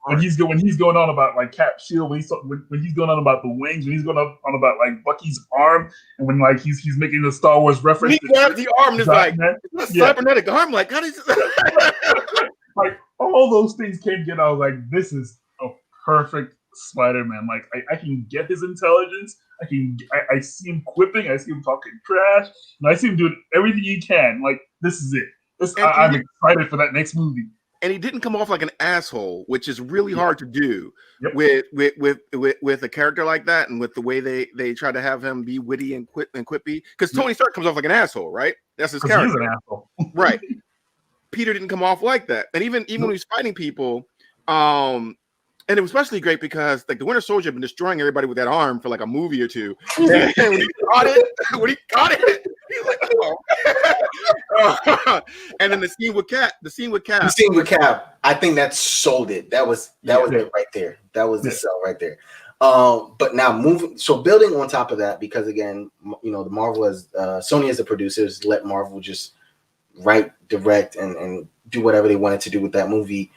Speaker 3: when he's going on about Cap shield, when he's going on about the wings, when he's going on about Bucky's arm, and when he's making the Star Wars reference.
Speaker 2: When he grabs the arm, it's it's a cybernetic arm. Like, how does
Speaker 3: all those things came together. I was like, this is a perfect Spider-Man. Like, I can get his intelligence. I see him quipping. I see him talking trash, and I see him doing everything he can. Like, this is it. I'm excited for that next movie.
Speaker 2: And he didn't come off like an asshole, which is really hard to do with a character like that, and with the way they try to have him be witty and quippy. Because Tony Stark comes off like an asshole, right? That's his character.
Speaker 3: He's an asshole.
Speaker 2: Right. Peter didn't come off like that. And even when he was fighting people, and it was especially great because like the Winter Soldier had been destroying everybody with that arm for like a movie or two. And when he caught it, he's like, oh. And then the scene with Cap.
Speaker 1: I think that sold it. That was it right there. That was the sell right there. But now building on top of that, because again, the Marvel Sony as the producers let Marvel just write, direct, and do whatever they wanted to do with that movie.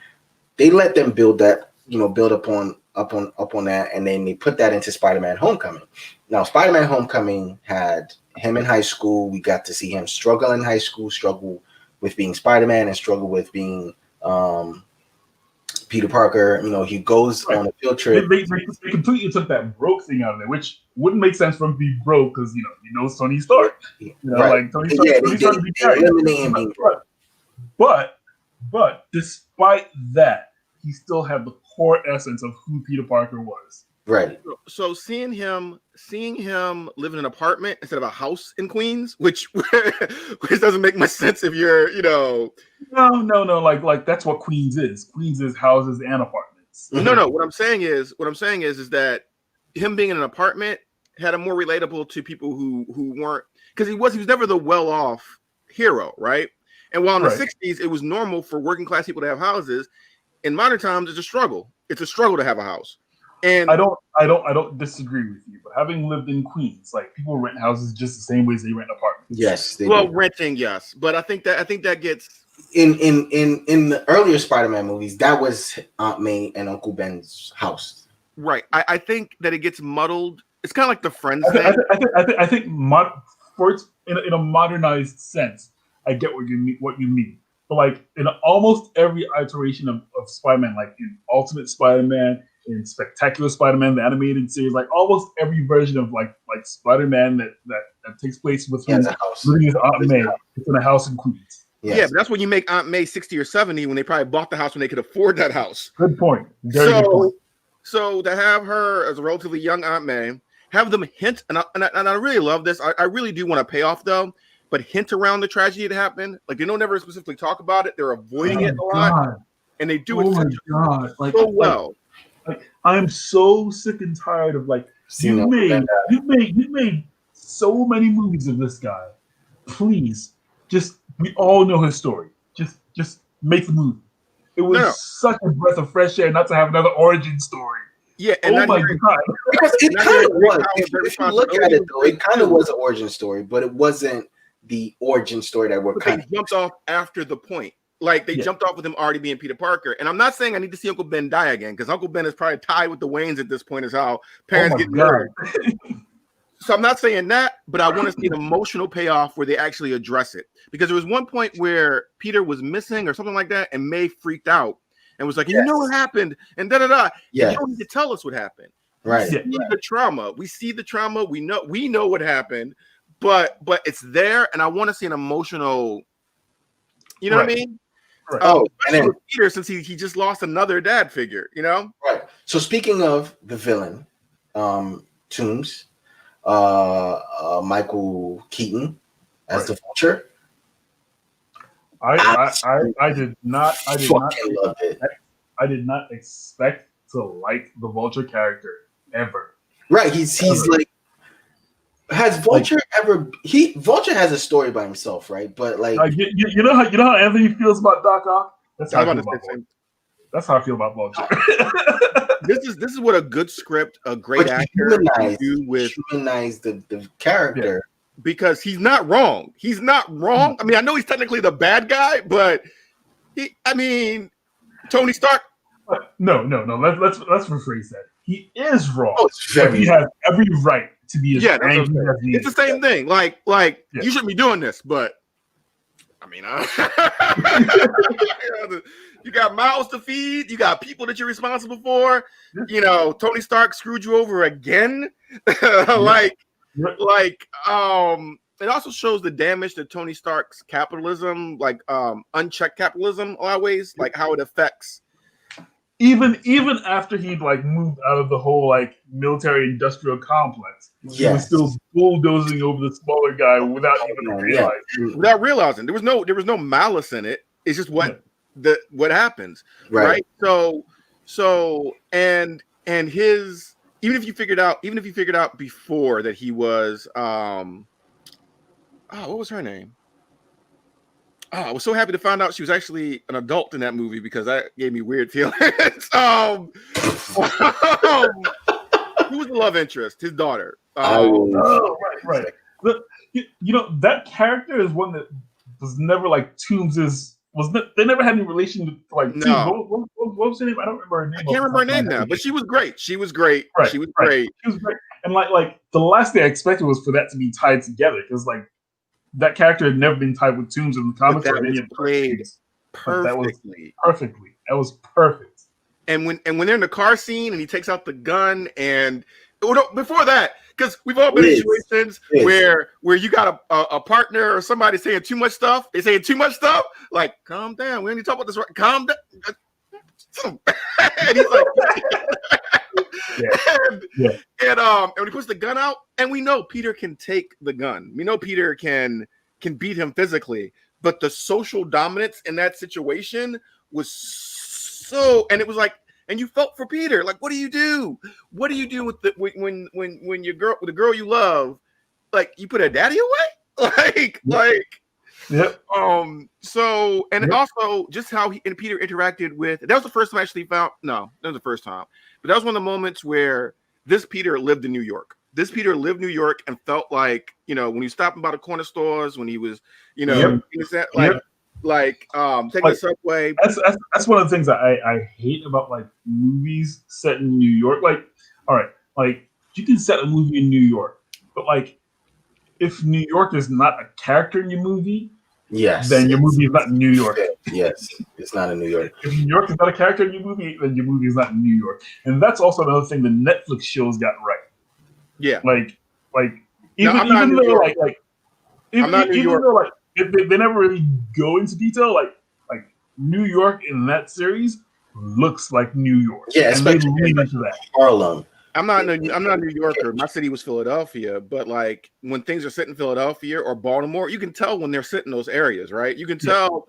Speaker 1: They let them build that. Build up on that, and then they put that into Spider-Man: Homecoming. Now, Spider-Man: Homecoming had him in high school. We got to see him struggle in high school, struggle with being Spider-Man, and struggle with being Peter Parker. He goes on a field trip.
Speaker 3: They completely took that broke thing out of there, which wouldn't make sense for him to be broke because Tony Stark.
Speaker 1: Right.
Speaker 3: Like Tony Stark being but despite that, he still had the core essence of who Peter Parker was.
Speaker 1: Right.
Speaker 2: So seeing him live in an apartment instead of a house in Queens, which doesn't make much sense if you're,
Speaker 3: No. Like that's what Queens is. Queens is houses and apartments.
Speaker 2: No. What I'm saying is that him being in an apartment had a more relatable to people who weren't, because he was never the well-off hero, right? And while in the 60s it was normal for working class people to have houses, in modern times it's a struggle. It's a struggle to have a house. And
Speaker 3: I don't disagree with you, but having lived in Queens, like people rent houses just the same way as they rent apartments.
Speaker 1: Yes,
Speaker 2: renting, yes, but I think that gets
Speaker 1: in the earlier Spider-Man movies, that was Aunt May and Uncle Ben's house.
Speaker 2: Right. I think that it gets muddled. It's kind of like the Friends thing.
Speaker 3: I think in a modernized sense, I get what you mean. But like in almost every iteration of Spider-Man, like in Ultimate Spider-Man, in Spectacular Spider-Man, the animated series, like almost every version of like Spider-Man that takes place with him living with Aunt May, it's in a house in Queens.
Speaker 2: Yes. Yeah, but that's when you make Aunt May 60 or 70 when they probably bought the house when they could afford that house.
Speaker 3: Good point. Very good point.
Speaker 2: So to have her as a relatively young Aunt May, have them hint, and I really love this. I really do want to pay off though, but hint around the tragedy that happened. Like they don't never specifically talk about it. They're avoiding it a lot, and they do it so well.
Speaker 3: Like I'm so sick and tired of like you made so many movies of this guy. Please, we all know his story. Just make the movie. It was such a breath of fresh air not to have another origin story.
Speaker 2: Yeah, and
Speaker 3: oh my God.
Speaker 1: Because it kind of was. If you look at it though, it kind of was an origin story, but it wasn't the origin story that we're kind of
Speaker 2: jumped off after the point. Like they jumped off with him already being Peter Parker. And I'm not saying I need to see Uncle Ben die again, because Uncle Ben is probably tied with the Waynes at this point, is how parents get married. So I'm not saying that, but I want to see an emotional payoff where they actually address it. Because there was one point where Peter was missing or something like that, and May freaked out and was like, you know what happened? And da-da-da. Yeah. You don't need to tell us what happened.
Speaker 1: Right.
Speaker 2: We see the trauma. We see the trauma. We know what happened, but it's there, and I want to see an emotional, you know what I mean?
Speaker 1: Right.
Speaker 2: And then Peter, since he just lost another dad figure,
Speaker 1: Right. So speaking of the villain, Toomes, Michael Keaton as the Vulture.
Speaker 3: I did not
Speaker 1: love it.
Speaker 3: I did not expect to like the Vulture character ever.
Speaker 1: Right. He's like, has Vulture ever? Vulture has a story by himself, right? But like,
Speaker 3: you know how Anthony feels about Doc Ock. That's how I feel about Vulture.
Speaker 2: This is what a good script, a great actor can do with
Speaker 1: humanize the character,
Speaker 2: because he's not wrong. He's not wrong. I mean, I know he's technically the bad guy, but Tony Stark.
Speaker 3: No. Let's rephrase that. He is wrong. But he has every right to be as angry as he is.
Speaker 2: It's the same thing. Like you shouldn't be doing this, but you got mouths to feed. You got people that you're responsible for. Tony Stark screwed you over again. It also shows the damage that Tony Stark's capitalism, unchecked capitalism, always, how it affects.
Speaker 3: Even after he'd moved out of the whole military industrial complex, he was still bulldozing over the smaller guy without even realizing.
Speaker 2: Without realizing, there was no malice in it. It's just what what happens,
Speaker 1: Right?
Speaker 2: So and his even if you figured out before that he was what was her name? Oh, I was so happy to find out she was actually an adult in that movie because that gave me weird feelings. Who was the love interest? His daughter.
Speaker 3: Right. Look, that character is one that was never like Toombs's. They never had any relation to like Toombs.
Speaker 2: No.
Speaker 3: What was her name? I don't remember her name.
Speaker 2: I can't remember her name now, but she was great.
Speaker 3: Right.
Speaker 2: She was great.
Speaker 3: And like the last thing I expected was for that to be tied together because like that character had never been tied with Toombs in the comics or any of the
Speaker 2: played
Speaker 3: perfectly. That was perfect.
Speaker 2: And when they're in the car scene and he takes out the gun and before that, because we've all been in situations where you got a partner or somebody saying too much stuff. They saying too much stuff. Like, calm down. We only talk about this. Right? Calm down. And he's like, and when he puts the gun out, and we know Peter can take the gun. We know Peter can beat him physically, but the social dominance in that situation was so, and it was like, and you felt for Peter. Like, what do you do? What do you do with when your girl, with the girl you love, like you put her daddy away?
Speaker 3: Yep.
Speaker 2: So, and also just how he and Peter interacted with, that was the first time I actually found, no, that was the first time, but that was one of the moments where this Peter lived in New York. This Peter lived New York and felt like, when he stopped by the corner stores, when he was, he was at, taking the subway.
Speaker 3: That's one of the things that I hate about like movies set in New York. Like, all right, like you can set a movie in New York, but like if New York is not a character in your movie, then your movie is not in New York.
Speaker 1: Yes, it's not in New York.
Speaker 3: If New York is not a character in your movie, then your movie is not in New York. And that's also another thing the Netflix shows got right.
Speaker 2: Yeah,
Speaker 3: even though like they never really go into detail, like New York in that series looks like New York.
Speaker 1: Yeah, especially
Speaker 3: lean into that.
Speaker 1: Harlem.
Speaker 2: I'm not a New Yorker. My city was Philadelphia, but like when things are set in Philadelphia or Baltimore, you can tell when they're set in those areas, right? You can tell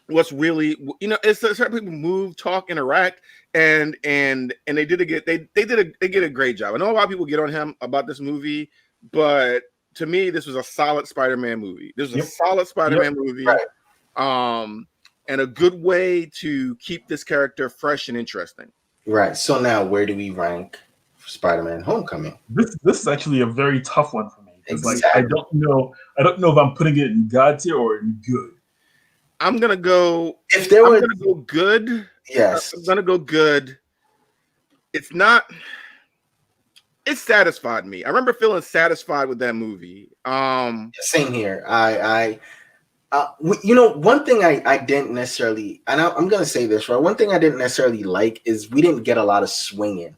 Speaker 2: what's really, it's certain people move, talk, interact, and they did a great job. I know a lot of people get on him about this movie, but to me, this was a solid Spider-Man movie. This was a solid Spider-Man movie, and a good way to keep this character fresh and interesting.
Speaker 1: Right. So now, where do we rank Spider-Man: Homecoming?
Speaker 3: This is actually a very tough one for me. Exactly. Like, I don't know if I'm putting it in God tier or in good.
Speaker 2: I'm gonna go.
Speaker 1: Gonna
Speaker 2: go good.
Speaker 1: Yes.
Speaker 2: I'm gonna go good. It's not. It satisfied me. I remember feeling satisfied with that movie.
Speaker 1: Same here. One thing I didn't necessarily, and I'm gonna say this, right? One thing I didn't necessarily like is we didn't get a lot of swinging.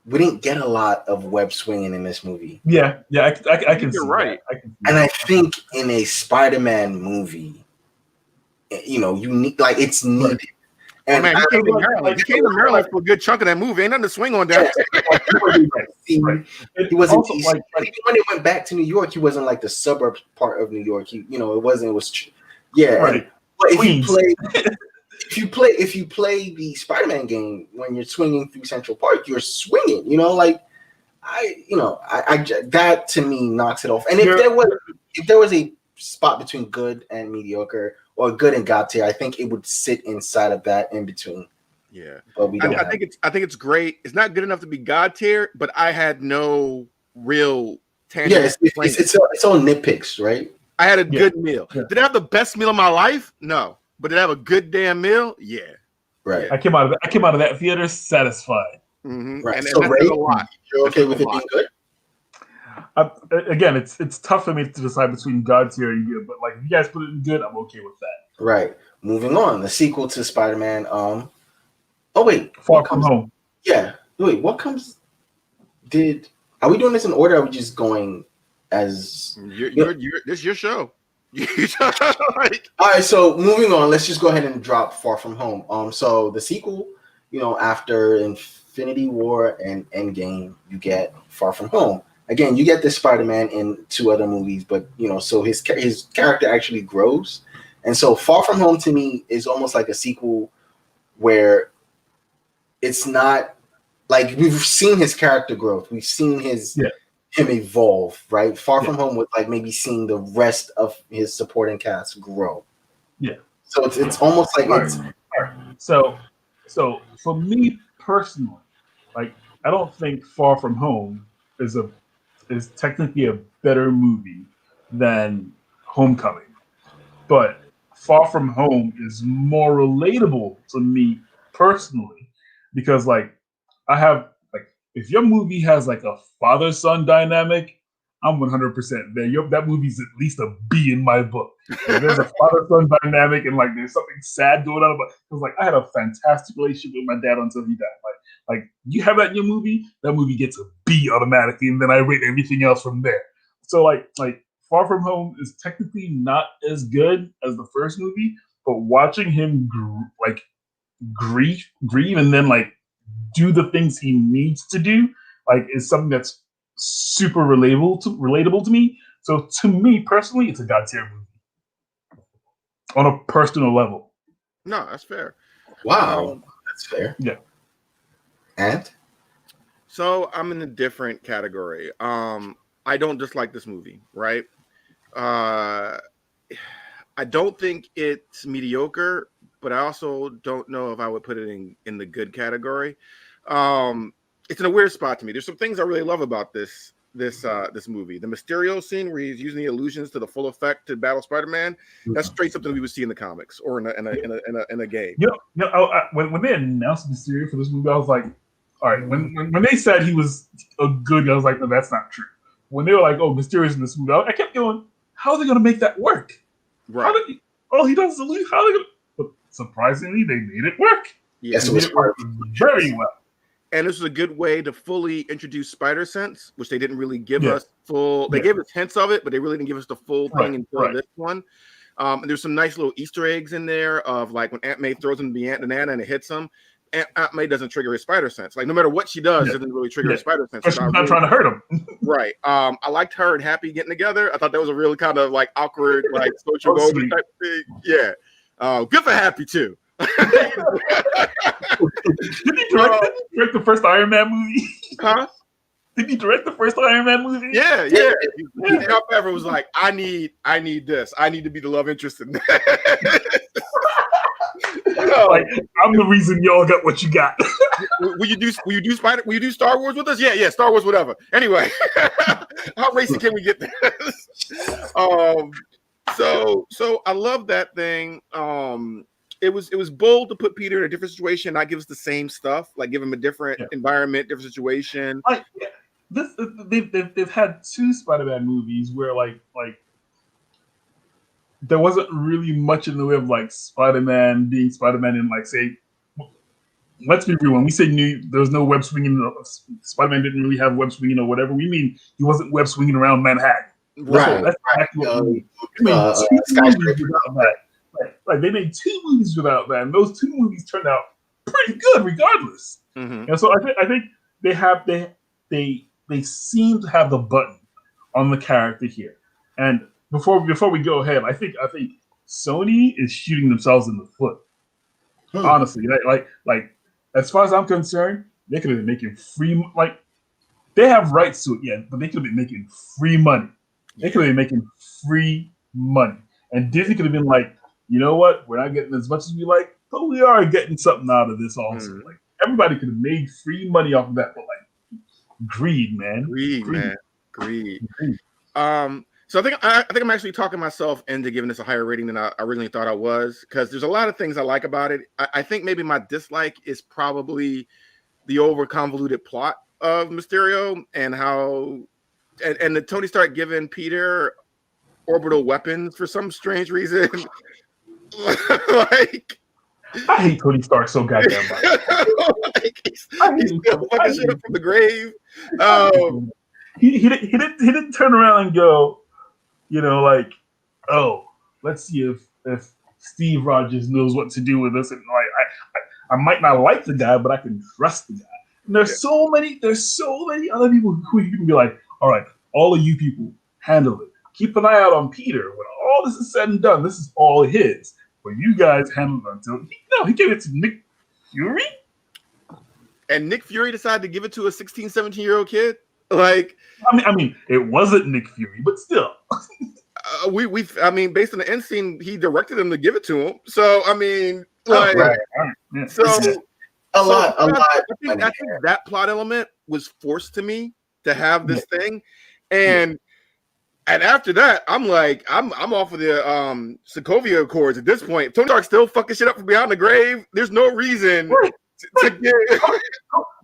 Speaker 1: We didn't get a lot of web swinging in this movie.
Speaker 3: Yeah, I can.
Speaker 2: You're right.
Speaker 1: And I think in a Spider-Man movie, you need, like, it's needed.
Speaker 2: Right. And man, he came to Maryland for a good chunk of that movie. Ain't nothing to swing on that.
Speaker 3: Right.
Speaker 1: He wasn't even when they went back to New York, he wasn't like the suburb part of New York. It was
Speaker 3: Right.
Speaker 1: But if you play the Spider-Man game when you're swinging through Central Park, you're swinging. That to me knocks it off. And if there was a spot between good and mediocre, or good and God tier, I think it would sit inside of that in between.
Speaker 2: Yeah,
Speaker 1: but we don't.
Speaker 2: I think it's great. It's not good enough to be God tier, but I had no real tangible.
Speaker 1: Yeah, it's all nitpicks, right?
Speaker 2: I had a good meal. Yeah. Did I have the best meal of my life? No, but did I have a good damn meal? Yeah,
Speaker 1: right.
Speaker 3: Yeah. I came out of that theater satisfied.
Speaker 2: Mm-hmm.
Speaker 1: Right.
Speaker 2: And
Speaker 1: so
Speaker 2: that's a lot.
Speaker 1: You're okay with it being good?
Speaker 3: Again, it's tough for me to decide between God tier and good, but like if you guys put it in good, I'm okay with that.
Speaker 1: Right. Moving on, the sequel to Spider-Man. Far
Speaker 3: From Home.
Speaker 1: Yeah. Wait, what comes? Are we doing this in order? Or are we just going as?
Speaker 2: This is your show.
Speaker 1: All right. So moving on, let's just go ahead and drop Far From Home. So the sequel, after Infinity War and Endgame, you get Far From Home. again, you get this Spider-Man in 2 other movies, but so his character actually grows, and so Far From Home to me is almost like a sequel where it's not like we've seen his character growth, we've seen him evolve, right? Far From Home was like maybe seeing the rest of his supporting cast grow.
Speaker 3: Yeah.
Speaker 1: So it's almost like
Speaker 3: All right. So for me personally, like I don't think Far From Home is technically a better movie than Homecoming, but Far From Home is more relatable to me personally because like I have like if your movie has like a father-son dynamic, I'm 100% there. That movie's at least a B in my book. If there's a father-son dynamic and like there's something sad going on, because like I had a fantastic relationship with my dad until he died. Like you have that in your movie, that movie gets a B automatically, and then I rate everything else from there. So like Far From Home is technically not as good as the first movie, but watching him grieve and then like do the things he needs to do like is something that's super relatable to me. So to me personally, it's a God tier movie on a personal level.
Speaker 2: No, that's fair.
Speaker 1: Wow, that's fair.
Speaker 3: Yeah.
Speaker 1: And
Speaker 2: so I'm in a different category. I don't dislike this movie, right? I don't think it's mediocre, but I also don't know if I would put it in the good category. It's in a weird spot to me. There's some things I really love about this movie. The Mysterio scene where he's using the illusions to the full effect to battle Spider-Man. That's straight something we would see in the comics or in a game.
Speaker 3: When they announced Mysterio for this movie, I was like, all right. When they said he was a good guy, I was like, no, that's not true. When they were like, oh, Mysterio's in this movie, I kept going, how are they going to make that work?
Speaker 2: Right.
Speaker 3: He does the illusion. How are they going to? But surprisingly, they made it work.
Speaker 1: Yes,
Speaker 3: it worked very well.
Speaker 2: And this was a good way to fully introduce Spider-Sense, which they didn't really give us full. They gave us hints of it, but they really didn't give us the full thing until this one. And there's some nice little Easter eggs in there of like when Aunt May throws him the banana and it hits him. Aunt May doesn't trigger his Spider-Sense. Like no matter what she does, it doesn't really trigger his Spider-Sense.
Speaker 3: She's not trying to hurt him.
Speaker 2: Right. I liked her and Happy getting together. I thought that was a really kind of like awkward, like social moment type thing. Yeah. Good for Happy too.
Speaker 3: Did he direct the first Iron Man movie?
Speaker 2: Huh?
Speaker 3: Did he direct the first Iron Man movie?
Speaker 2: Yeah. He however was like, I need this. I need to be the love interest in that.
Speaker 3: Like I'm the reason y'all got what you got.
Speaker 2: Will you do Star Wars with us? Yeah, Star Wars, whatever. Anyway, how racy can we get this? So I love that thing. It was bold to put Peter in a different situation, not give us the same stuff, like give him a different environment, different situation.
Speaker 3: Like they've had 2 Spider-Man movies where like there wasn't really much in the way of like Spider-Man being Spider-Man in like say, let's be real, when we say there was no web swinging, Spider-Man didn't really have web swinging or whatever, we mean he wasn't web swinging around Manhattan.
Speaker 2: Right.
Speaker 3: So that's exactly what we mean. Like they made 2 movies without that, and those 2 movies turned out pretty good regardless.
Speaker 2: Mm-hmm.
Speaker 3: And so I think they seem to have the button on the character here. And before we go ahead, I think Sony is shooting themselves in the foot. Honestly, like as far as I'm concerned, they could have been making free, like they have rights to it, but they could have been making free money. They could have been making free money, and Disney could have been like, you know what, we're not getting as much as we like, but we are getting something out of this also. Like everybody could have made free money off of that, but like greed, man.
Speaker 2: Greed. So I think I'm actually talking myself into giving this a higher rating than I originally thought I was, because there's a lot of things I like about it. I think maybe my dislike is probably the over convoluted plot of Mysterio and how and the Tony Stark giving Peter orbital weapons for some strange reason. Like
Speaker 3: I hate Tony Stark so goddamn much.
Speaker 2: He's fucking shit up from the grave.
Speaker 3: He didn't turn around and go, like, oh, let's see if Steve Rogers knows what to do with us, and like I might not like the guy, but I can trust the guy. And there's so many other people who you can be like, all right, all of you people handle it. Keep an eye out on Peter. When all this is said and done, this is all his. But you guys handle it until he gave it to Nick Fury.
Speaker 2: And Nick Fury decided to give it to a 16, 17-year-old kid. Like,
Speaker 3: I mean, it wasn't Nick Fury, but still.
Speaker 2: I mean, based on the end scene, he directed him to give it to him. So, I mean, like,
Speaker 3: right. Yeah.
Speaker 1: So a lot.
Speaker 2: I think that plot element was forced to me to have this thing, and after that, I'm like, I'm off of the Sokovia Accords at this point. If Tony Stark's still fucking shit up from beyond the grave, there's no reason to get.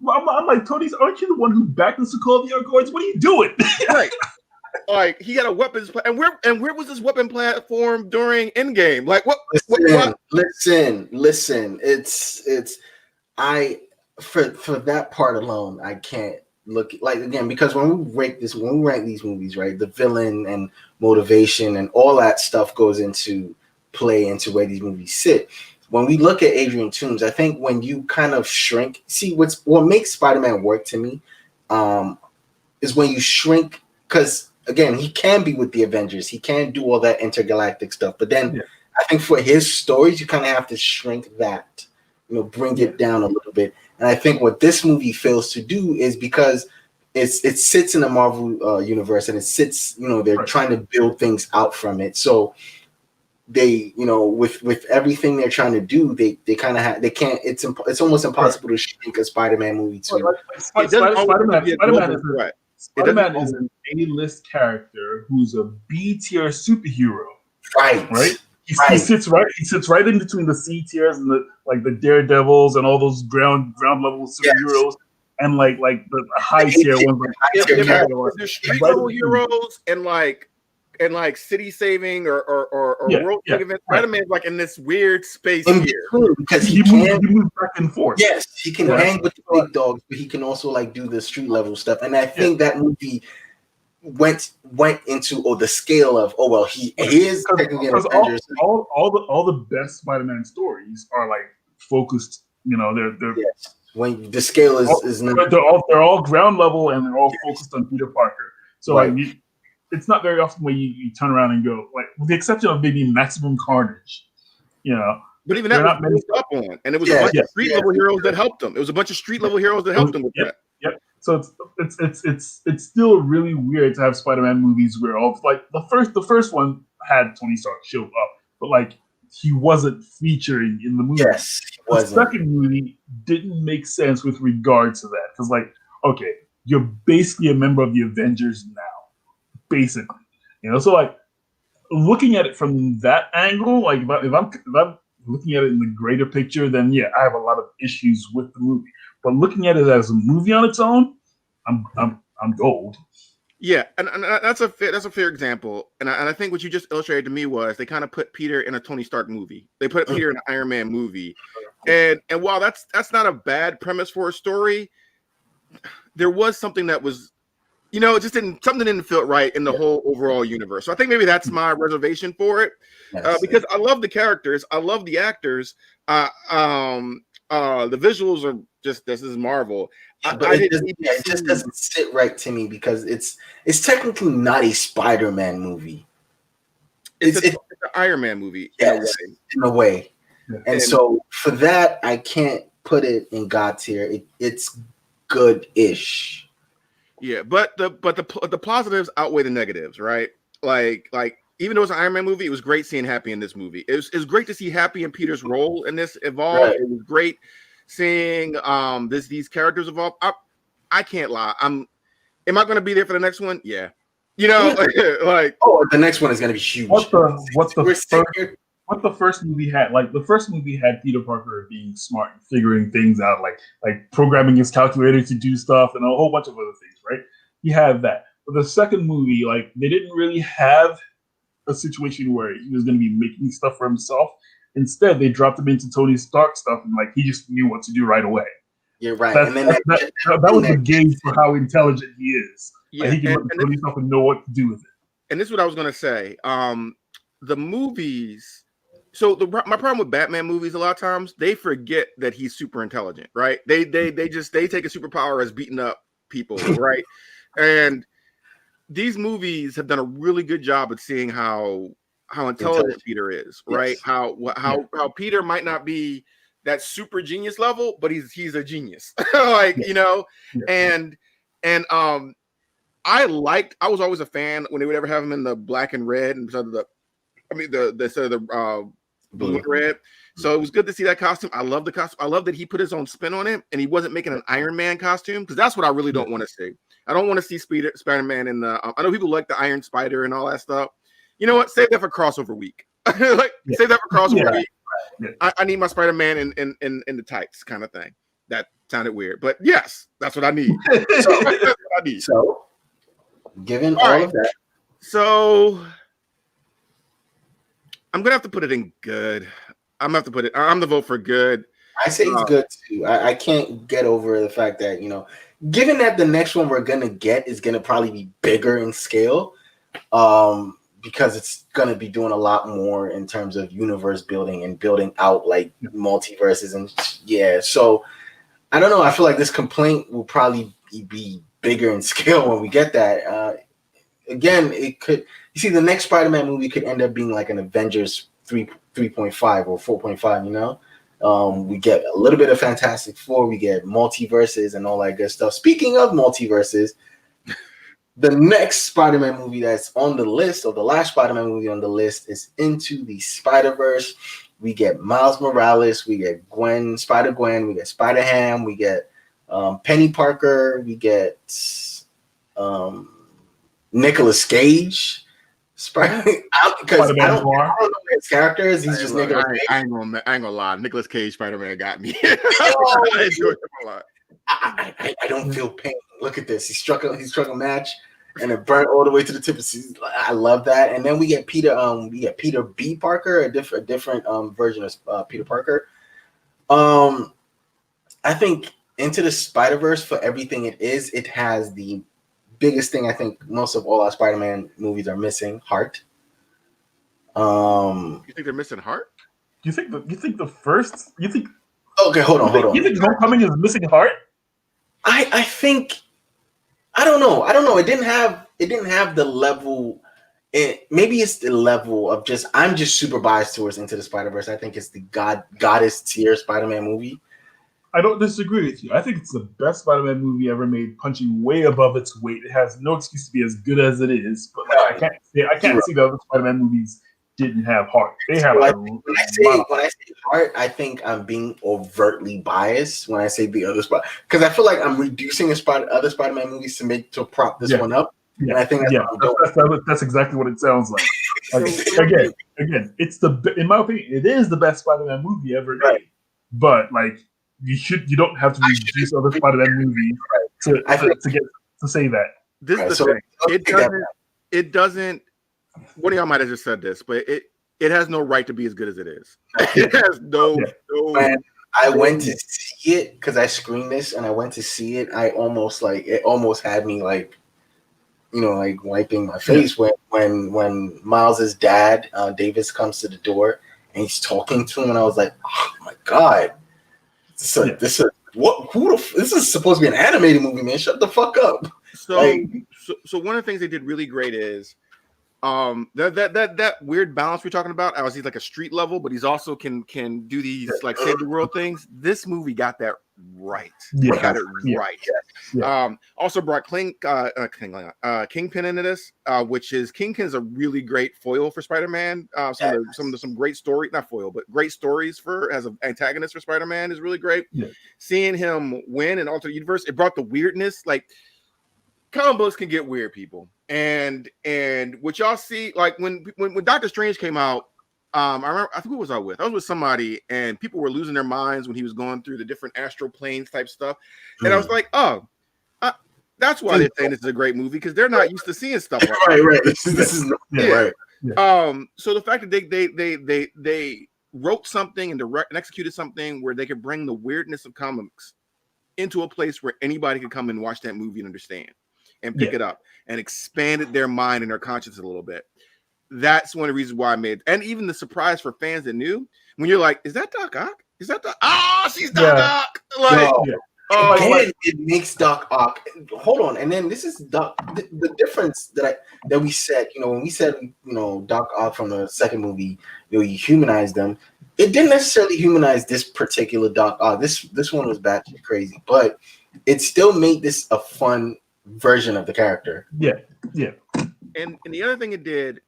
Speaker 3: I'm like, Tony, aren't you the one who backed the Sokovia Accords? What are you doing?
Speaker 2: Right. Like, he had a weapons and where was this weapon platform during Endgame? Like, what?
Speaker 1: Listen. It's for that part alone, I can't look like, again, because when we rank these movies, right, the villain and motivation and all that stuff goes into play into where these movies sit. When we look at Adrian Toomes, I think when you kind of shrink, see what makes Spider-Man work to me, is when you shrink, because again, he can be with the Avengers, he can do all that intergalactic stuff, but then I think for his stories, you kind of have to shrink that, bring it down a little bit. And I think what this movie fails to do is, because it sits in the Marvel universe, and it sits, they're trying to build things out from it. So they, with everything they're trying to do, they kind of they can't. It's almost impossible to shrink a Spider-Man movie to.
Speaker 3: Spider-Man is an A-list character who's a B-tier superhero. Right. He sits right in between the C tiers and the Daredevils and all those ground level superheroes, and like the high tier ones.
Speaker 2: There's street level heroes and like city saving or world saving events. Spider-Man's like in this weird space here
Speaker 1: because he moves back and forth. Yes, he can hang with the big dogs, but he can also like do the street level stuff. And I think that movie went into the scale of he is technically an Avengers.
Speaker 3: All the best Spider-Man stories are like focused. They're
Speaker 1: when the scale is not.
Speaker 3: They're all ground level, and they're all focused on Peter Parker. So it's not very often where you turn around and go, like, with the exception of maybe Maximum Carnage,
Speaker 2: But even that was based up on, and it was a bunch of street level heroes that helped him. It was a bunch of street level heroes that helped him with that.
Speaker 3: Yep. So it's still really weird to have Spider-Man movies where the first one had Tony Stark show up, but like he wasn't featuring in the movie.
Speaker 1: Yes,
Speaker 3: the second movie didn't make sense with regard to that, because okay, you're basically a member of the Avengers now, basically. So like looking at it from that angle, like if I'm looking at it in the greater picture, then I have a lot of issues with the movie. But looking at it as a movie on its own, I'm gold.
Speaker 2: Yeah, and that's a fair example. And I think what you just illustrated to me was they kind of put Peter in a Tony Stark movie. They put Peter in an Iron Man movie, and while that's not a bad premise for a story, there was something that was, it something didn't feel right in the whole overall universe. So I think maybe that's my reservation for it, because I love the characters, I love the actors, the visuals are just, this is Marvel.
Speaker 1: It just doesn't sit right to me, because it's technically not a Spider-Man movie. It's an
Speaker 2: Iron Man movie
Speaker 1: in a way. Yeah. And so for that, I can't put it in God tier. It's good-ish.
Speaker 2: Yeah, but the positives outweigh the negatives, right? Like even though it's an Iron Man movie, it was great seeing Happy in this movie. It was great to see Happy and Peter's role in this evolve. Right. It was great seeing these characters evolve. I can't lie. Am I going to be there for the next one? Yeah.
Speaker 1: The next one is going to be huge.
Speaker 3: What the first movie had? Like, the first movie had Peter Parker being smart and figuring things out, like programming his calculator to do stuff and a whole bunch of other things, right? He had that. But the second movie, like, they didn't really have a situation where he was going to be making stuff for himself. Instead, they dropped him into Tony Stark stuff, and like he just knew what to do right away.
Speaker 1: You're right.
Speaker 3: That was the gauge for how intelligent he is. Yeah, like, he can look at Tony Stark and know what to do with it.
Speaker 2: And this is what I was going to say. The movies. So my problem with Batman movies, a lot of times they forget that he's super intelligent, right? They take a superpower as beating up people, right? And these movies have done a really good job at seeing how intelligent Peter is, right?
Speaker 1: Yes.
Speaker 2: How Peter might not be that super genius level, but he's a genius, like and I was always a fan when they would ever have him in the black and red instead of the blue and red. So it was good to see that costume. I love the costume. I love that he put his own spin on it, and he wasn't making an Iron Man costume, because that's what I really don't want to see. I don't want to see Spider-Man in the. I know people like the Iron Spider and all that stuff. You know what? Save that for crossover week. Save that for crossover week. Yeah. I need my Spider-Man in the tights kind of thing. That sounded weird, but yes, that's what I need.
Speaker 1: So, given all of that,
Speaker 2: so I'm gonna have to put it in good. I'm gonna have to put it. I'm the vote for good.
Speaker 1: I say it's good too. I can't get over the fact that, given that the next one we're gonna get is gonna probably be bigger in scale, because it's gonna be doing a lot more in terms of universe building and building out like multiverses and So I don't know. I feel like this complaint will probably be bigger in scale when we get that. Again, it could. You see, the next Spider-Man movie could end up being like an Avengers 3.5 or 4.5. We get a little bit of Fantastic Four. We get multiverses and all that good stuff. Speaking of multiverses, the next Spider-Man movie that's on the list, or the last Spider-Man movie on the list, is Into the Spiderverse. We get Miles Morales. We get Spider-Gwen. We get Spider-Ham. We get Penny Parker. We get Nicolas Cage. Because I don't know his characters. He's just Nicolas Cage.
Speaker 2: I ain't gonna lie. Nicolas Cage Spider-Man got me. I enjoyed him a lot.
Speaker 1: I don't feel pain. Look at this. He struck a match and it burnt all the way to the tip of his. I love that. And then we get Peter. We get Peter B. Parker, a different version of Peter Parker. I think Into the Spider-Verse, for everything it has the biggest thing I think most of all our Spider-Man movies are missing: heart.
Speaker 2: You think they're missing heart?
Speaker 3: You think the first? You think?
Speaker 1: Okay, hold on.
Speaker 3: You think Homecoming is missing heart?
Speaker 1: I think. I don't know. It didn't have the level. Maybe it's the level of just. I'm just super biased towards Into the Spider-Verse. I think it's the goddess tier Spider-Man movie.
Speaker 3: I don't disagree with you. I think it's the best Spider-Man movie ever made, punching way above its weight. It has no excuse to be as good as it is. But I can't see the other Spider-Man movies didn't have heart. They have.
Speaker 1: When I say heart, I think I'm being overtly biased when I say the other spot, because I feel like I'm reducing other Spider-Man movies to prop this one up.
Speaker 3: Yeah,
Speaker 1: and I think
Speaker 3: that's exactly what it sounds like. Again, it's in my opinion, it is the best Spider-Man movie ever made. Right. But like. You don't have to reduce other Spider-Man movies to say that.
Speaker 2: This is the thing. It doesn't. One of y'all might have just said this, but it has no right to be as good as it is. It has no.
Speaker 1: Man, I went to see it because I screened this, and I went to see it. It almost had me like wiping my face when Miles's dad, Davis, comes to the door and he's talking to him, and I was like, oh my god. This is supposed to be an animated movie, man. Shut the fuck up.
Speaker 2: So one of the things they did really great is that weird balance we're talking about. He's like a street level, but he's also can do these like save the world things. This movie got that right. Got it right. Yeah. Also brought Kingpin into this, which is Kingpin's a really great foil for Spider-Man. Some great story, not foil, but great stories as an antagonist for Spider-Man is really great. Yeah. Seeing him win in alternate universe, it brought the weirdness. Like comic books can get weird, people, and what y'all see, like when Doctor Strange came out. I remember, I think who was I with? I was with somebody, and people were losing their minds when he was going through the different astral planes type stuff. And I was like, that's why they're saying this is a great movie, because they're not used to seeing stuff like that.
Speaker 1: Right. This is right.
Speaker 2: Yeah. So the fact that they wrote something and executed something where they could bring the weirdness of comics into a place where anybody could come and watch that movie and understand and pick it up and expanded their mind and their conscience a little bit. That's one of the reasons why I made, and even the surprise for fans that knew, when you're like, is that Doc Ock? Is that she's Doc Ock? Like,
Speaker 1: Again, it makes Doc Ock. Hold on, and then this is the difference that we said. When we said Doc Ock from the second movie, you humanized them. It didn't necessarily humanize this particular Doc Ock. This one was batshit crazy, but it still made this a fun version of the character.
Speaker 3: Yeah.
Speaker 2: And the other thing it did,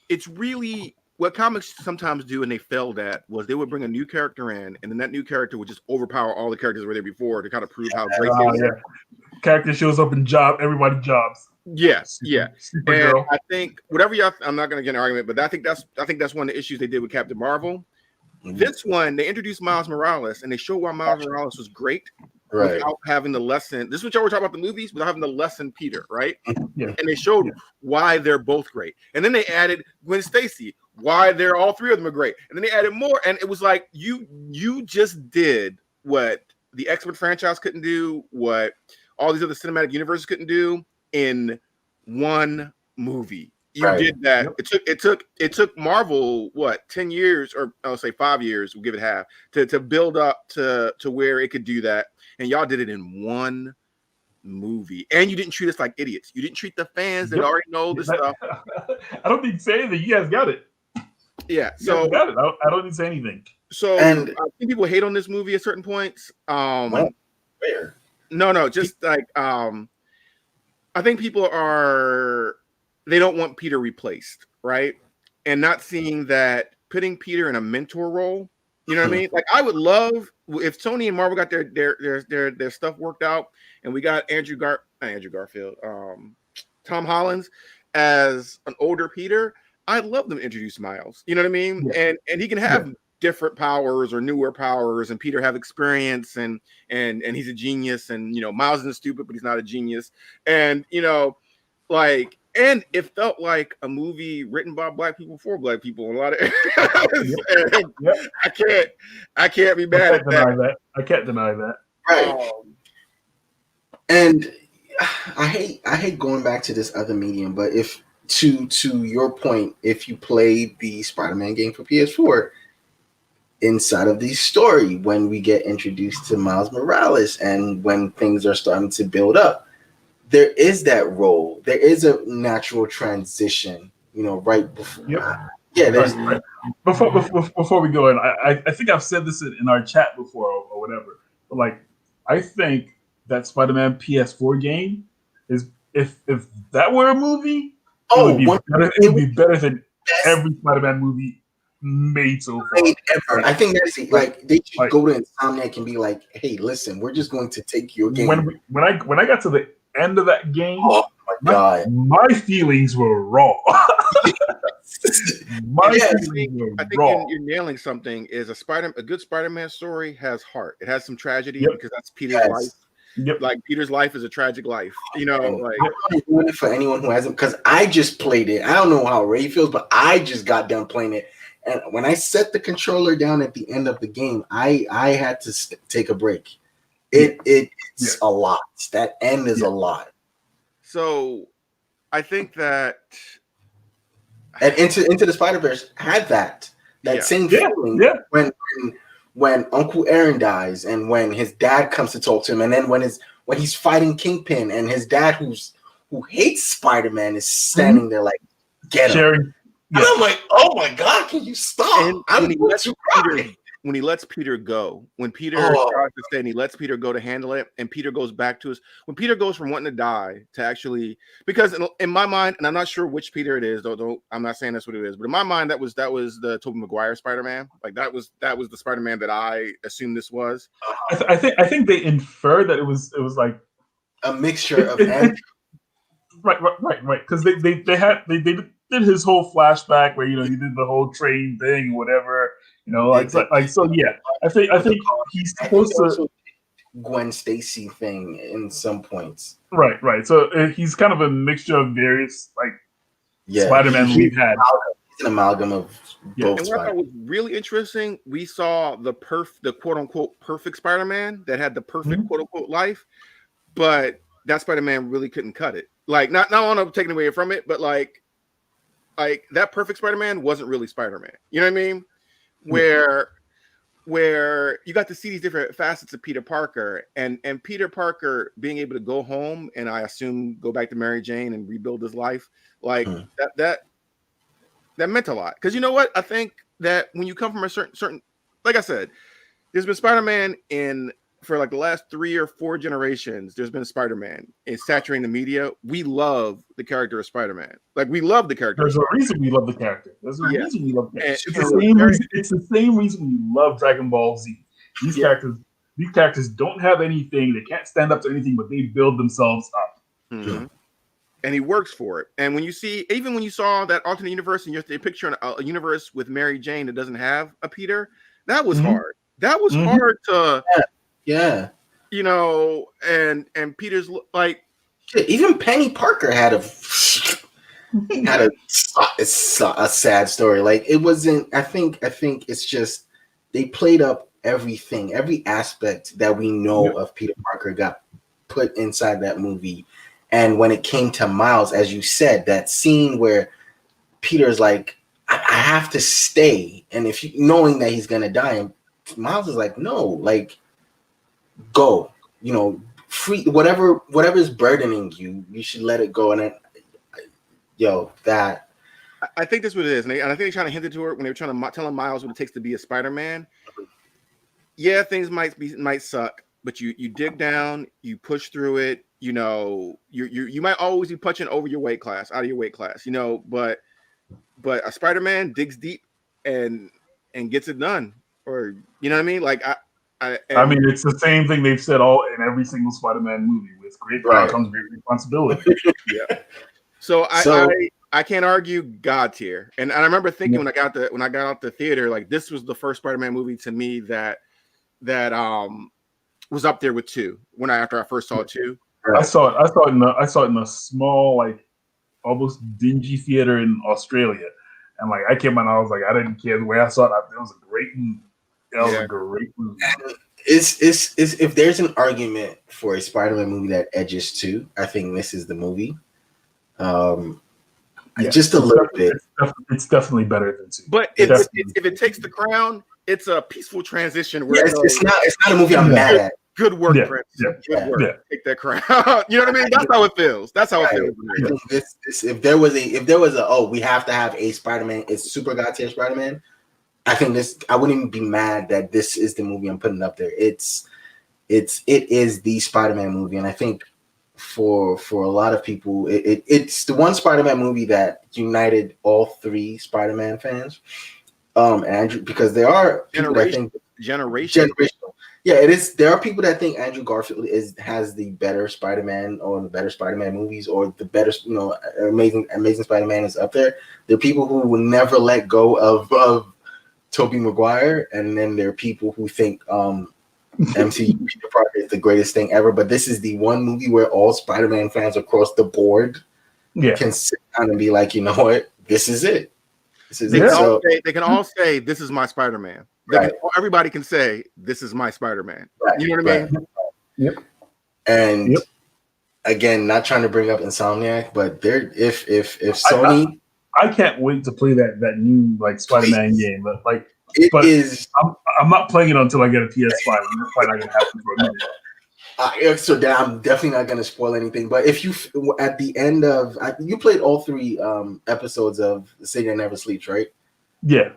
Speaker 2: it's really what comics sometimes do, and they failed at, was they would bring a new character in, and then that new character would just overpower all the characters that were there before to kind of prove how great they were.
Speaker 3: Character shows up in everybody jobs.
Speaker 2: Yes, and I think whatever y'all, I'm not going to get an argument, but I think that's one of the issues they did with Captain Marvel. Mm-hmm. This one, they introduced Miles Morales, and they showed why Miles Morales was great. Right. Without having the lesson, this is what y'all were talking about the movies, without having the lesson Peter, right? Yeah. And they showed why they're both great. And then they added Gwen Stacy, why they're all three of them are great. And then they added more, and it was like you just did what the X-Men franchise couldn't do, what all these other cinematic universes couldn't do in one movie. You did that. Yep. It took Marvel 10 years, or I'll say 5 years, we'll give it half, to build up to where it could do that. And y'all did it in one movie. And you didn't treat us like idiots. You didn't treat the fans that already know this stuff.
Speaker 3: I don't need to say anything. You guys got it.
Speaker 2: Yeah. So
Speaker 3: got it. I don't need to say anything.
Speaker 2: So I think people hate on this movie at certain points.
Speaker 1: Where?
Speaker 2: No, just like I think people they don't want Peter replaced, right? And not seeing that putting Peter in a mentor role. You know what I mean? Like, I would love if Sony and Marvel got their stuff worked out, and we got Garfield, Tom Holland as an older Peter. I'd love them to introduce Miles. You know what I mean? Yeah. And he can have different powers or newer powers, and Peter have experience, and he's a genius, and Miles isn't stupid, but he's not a genius, and and it felt like a movie written by Black people for Black people in a lot of areas. I can't be mad at that.
Speaker 3: I can't deny that.
Speaker 1: Right. And I hate going back to this other medium, but if to your point, if you played the Spider-Man game for PS4, inside of the story, when we get introduced to Miles Morales and when things are starting to build up, there is that role. There is a natural transition, right before.
Speaker 3: Yep. There's right. Before we go in, I think I've said this in our chat before or whatever. But I think that Spider-Man PS4 game is if that were a movie, it would be better than every Spider-Man movie made so far.
Speaker 1: Ever. I think that's they should go to Insomniac and be like, "Hey, listen, we're just going to take your game."
Speaker 3: When I got to the end of that game,
Speaker 1: oh my god,
Speaker 3: my feelings were raw.
Speaker 2: I think you're nailing something. Is a good Spider-Man story has heart. It has some tragedy because that's Peter's life.
Speaker 3: Yep.
Speaker 2: Like Peter's life is a tragic life. I'm not
Speaker 1: doing it for anyone who hasn't, because I just played it. I don't know how Ray feels, but I just got done playing it. And when I set the controller down at the end of the game, I had to take a break. It's a lot. That end is a lot. So
Speaker 2: I think that
Speaker 1: and Into the Spiderverse had that same feeling when Uncle Aaron dies and when his dad comes to talk to him, and then when he's fighting Kingpin and his dad who hates Spider-Man is standing there like, get him. And I'm like, oh my god, can you stop?
Speaker 2: When he lets Peter go, when Peter tries to stay and he lets Peter go to handle it, and Peter goes back to when Peter goes from wanting to die to actually, because in my mind, and I'm not sure which Peter it is, though I'm not saying that's what it is, but in my mind that was the Tobey Maguire Spider-Man. Like that was the Spider-Man that I assumed this was.
Speaker 3: I think they inferred that it was like
Speaker 1: a mixture of
Speaker 3: right, because they did his whole flashback where he did the whole train thing, whatever. I think he's supposed to
Speaker 1: Gwen Stacy thing in some points.
Speaker 3: Right. So he's kind of a mixture of various Spider-Man we've had.
Speaker 1: It's an amalgam of both.
Speaker 2: And what I thought was really interesting, we saw the quote unquote perfect Spider-Man that had the perfect quote unquote life, but that Spider-Man really couldn't cut it. Like not want to take away from it, but like that perfect Spider-Man wasn't really Spider-Man. You know what I mean? Where where you got to see these different facets of Peter Parker, and Peter Parker being able to go home and I assume go back to Mary Jane and rebuild his life, like that meant a lot. Because you know what? I think that when you come from a certain, like I said, there's been Spider-Man for like the last 3 or 4 generations. There's been Spider-Man. It's saturating the media. We love the character of Spider-Man. Like we love the character.
Speaker 3: There's a reason we love the character. There's a reason we love the character. It's the same reason we love Dragon Ball Z. These characters don't have anything. They can't stand up to anything, but they build themselves up.
Speaker 2: Mm-hmm. And he works for it. And when you saw that alternate universe and they picture a universe with Mary Jane that doesn't have a Peter, that was hard. That was hard to, you know, and Peter's like,
Speaker 1: even Penny Parker had a sad story. Like it wasn't. I think it's just they played up everything, every aspect that we know of Peter Parker got put inside that movie. And when it came to Miles, as you said, that scene where Peter's like, I have to stay, and if you knowing that he's gonna die, and Miles is like, no, like, go, you know, free whatever is burdening you, you should let it go. And then,
Speaker 2: I think that's what it is, and I think they're trying to hint it to her when they were trying to tell him Miles what it takes to be a Spider-Man. Yeah, things might suck, but you dig down, you push through it. You know, you might always be punching over your weight class, out of your weight class, you know, but a Spider-Man digs deep and gets it done, or you know what I mean? Like I
Speaker 3: mean, it's the same thing they've said all in every single Spider-Man movie. With great power comes great responsibility.
Speaker 2: Yeah. So I can't argue God tier, and I remember thinking when I got out the theater, like this was the first Spider-Man movie to me that was up there with 2 after I first saw 2.
Speaker 3: I saw it in a small, like almost dingy theater in Australia, and like I came out and I was like, I didn't care the way I saw it. It was a great movie. That was a great movie.
Speaker 1: It's if there's an argument for a Spider-Man movie that edges 2, I think this is the movie. Just a little bit.
Speaker 3: It's definitely better than 2.
Speaker 2: But if it takes the crown, it's a peaceful transition. Where
Speaker 1: it's not a movie I'm mad at.
Speaker 2: Good work, Prince. Good work. Yeah. Take that crown. You know what I mean? That's how it feels. That's how it feels.
Speaker 1: This, if there was a we have to have a Spider-Man, it's super god tier Spider-Man. I think I wouldn't even be mad that this is the movie I'm putting up there. It is the Spider-Man movie, and I think for a lot of people, it's the one Spider-Man movie that united all 3 Spider-Man fans. Andrew, because there are people that think generational. Yeah, it is. There are people that think Andrew Garfield has the better Spider-Man or the better Spider-Man movies or the better, you know, Amazing Spider-Man is up there. There are people who will never let go of Tobey Maguire, and then there are people who think MCU Peter Parker is the greatest thing ever. But this is the one movie where all Spider-Man fans across the board can sit down and be like, you know what, this is it.
Speaker 2: They can all say, this is my Spider-Man. Everybody can say, this is my Spider-Man. You know what I mean?
Speaker 3: Yep.
Speaker 1: And again, not trying to bring up Insomniac, but if Sony,
Speaker 3: I can't wait to play that new like Spider-Man game. But I'm not playing it until I get a PS5. It's probably not gonna happen for a minute.
Speaker 1: So I'm definitely not going to spoil anything. But if you, at the end of, you played all 3 episodes of City That Never Sleeps, right?
Speaker 3: Yeah.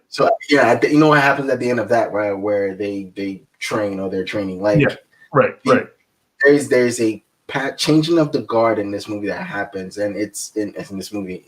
Speaker 1: So you know what happens at the end of that, right? Where they train or they're training, like
Speaker 3: right.
Speaker 1: There's a changing of the guard in this movie that happens, and it's in this movie.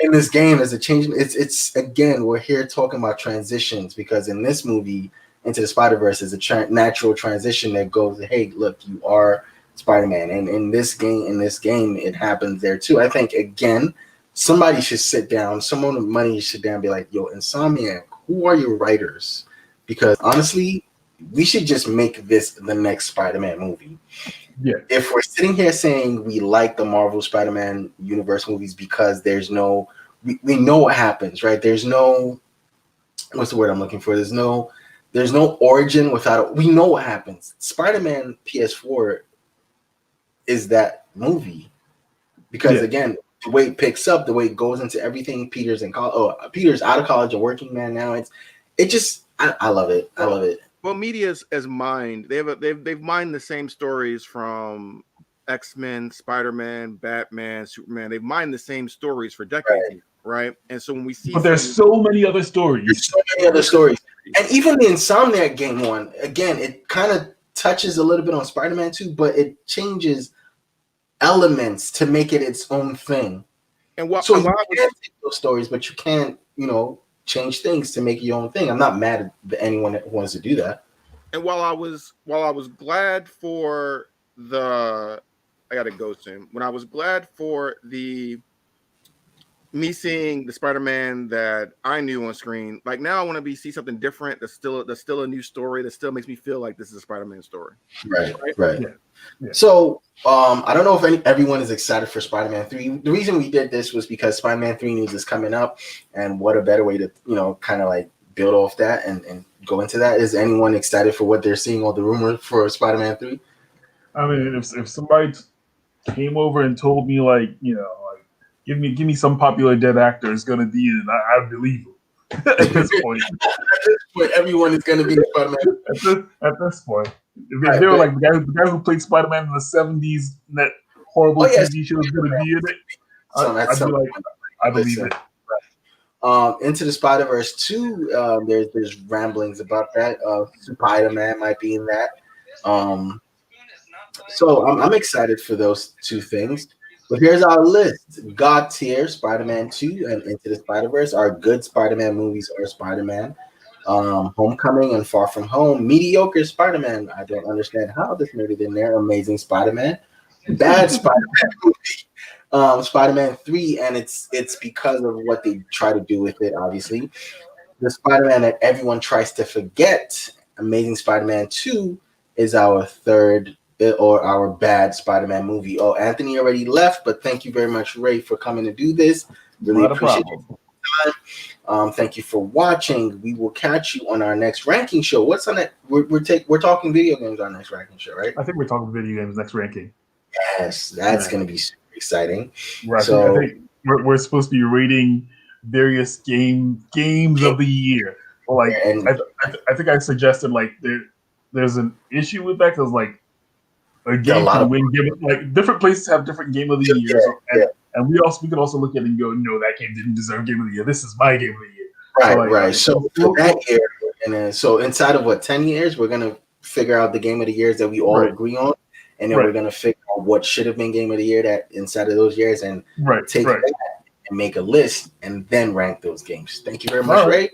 Speaker 1: In this game, there's a change. It's again, we're here talking about transitions because in this movie. Into the Spiderverse is a natural transition that goes, hey, look, you are Spider-Man, and in this game, it happens there too. I think again, somebody should sit down. Someone with money should sit down and be like, yo, Insomniac, who are your writers? Because honestly, we should just make this the next Spider-Man movie.
Speaker 3: Yeah.
Speaker 1: If we're sitting here saying we like the Marvel Spider-Man universe movies because we know what happens, right? There's no, what's the word I'm looking for? There's no origin without it. We know what happens. Spider-Man PS4 is that movie. Because again, the way it picks up, the way it goes into everything. Peter's in college. Oh, Peter's out of college, a working man now. I love it. I love it.
Speaker 2: Well, media as mined. They've mined the same stories from X-Men, Spider-Man, Batman, Superman. They've mined the same stories for decades, right? And so when we see,
Speaker 3: but there's so many other stories.
Speaker 1: There's so many other stories, and even the Insomniac game one, again, it kind of touches a little bit on Spider-Man 2, but it changes elements to make it its own thing.
Speaker 2: And
Speaker 1: you can take those stories, but you can't, change things to make your own thing. I'm not mad at anyone that wants to do that.
Speaker 2: And while I was glad for I gotta go soon. When I was glad for me seeing the Spider-Man that I knew on screen, like now I want to see something different. That's still a new story that still makes me feel like this is a Spider-Man story.
Speaker 1: Right. Yeah. So I don't know if everyone is excited for Spider-Man 3. The reason we did this was because Spider-Man 3 news is coming up, and what a better way to kind of like build off that and go into that. Is anyone excited for what they're seeing, all the rumors for Spider-Man 3?
Speaker 3: I mean, if somebody came over and told me give me some popular dead actor is gonna be in, I believe him. At this point,
Speaker 1: everyone is gonna be Spider-Man.
Speaker 3: At this point, if they were like the guy who played Spider-Man in the '70s, in that horrible TV show is gonna be in it, I'd be like, I believe it.
Speaker 1: Into the Spiderverse 2, there's ramblings about that. Spider-Man might be in that. So I'm excited for those two things. But here's our list. God tier, Spider-Man 2 and Into the Spider-Verse. Our good Spider-Man movies are Spider-Man, Homecoming and Far From Home. Mediocre Spider-Man. I don't understand how this made it in there. Amazing Spider-Man. Bad Spider-Man movie. Spider-Man 3, and it's because of what they try to do with it, obviously. The Spider-Man that everyone tries to forget, Amazing Spider-Man 2, is our third or our bad Spider-Man movie. Oh, Anthony already left, but thank you very much, Ray, for coming to do this. Really appreciate your time. Thank you for watching. We will catch you on our next ranking show. What's on that? We're talking video games on our next ranking show, right?
Speaker 3: I think we're talking video games next ranking.
Speaker 1: Yes, that's going to be super exciting.
Speaker 3: Right. So I think we're supposed to be rating various games of the year. Like, I think I suggested there's an issue with that because a game can win different places have different game of the year. And we could also look at it and go, no, that game didn't deserve game of the year. This is my game of the year.
Speaker 1: Right. So for that year, and so inside of 10 years, we're gonna figure out the game of the years that we all agree on, and then we're gonna figure out what should have been game of the year that inside of those years, and take that and make a list and then rank those games. Thank you very much, Ray.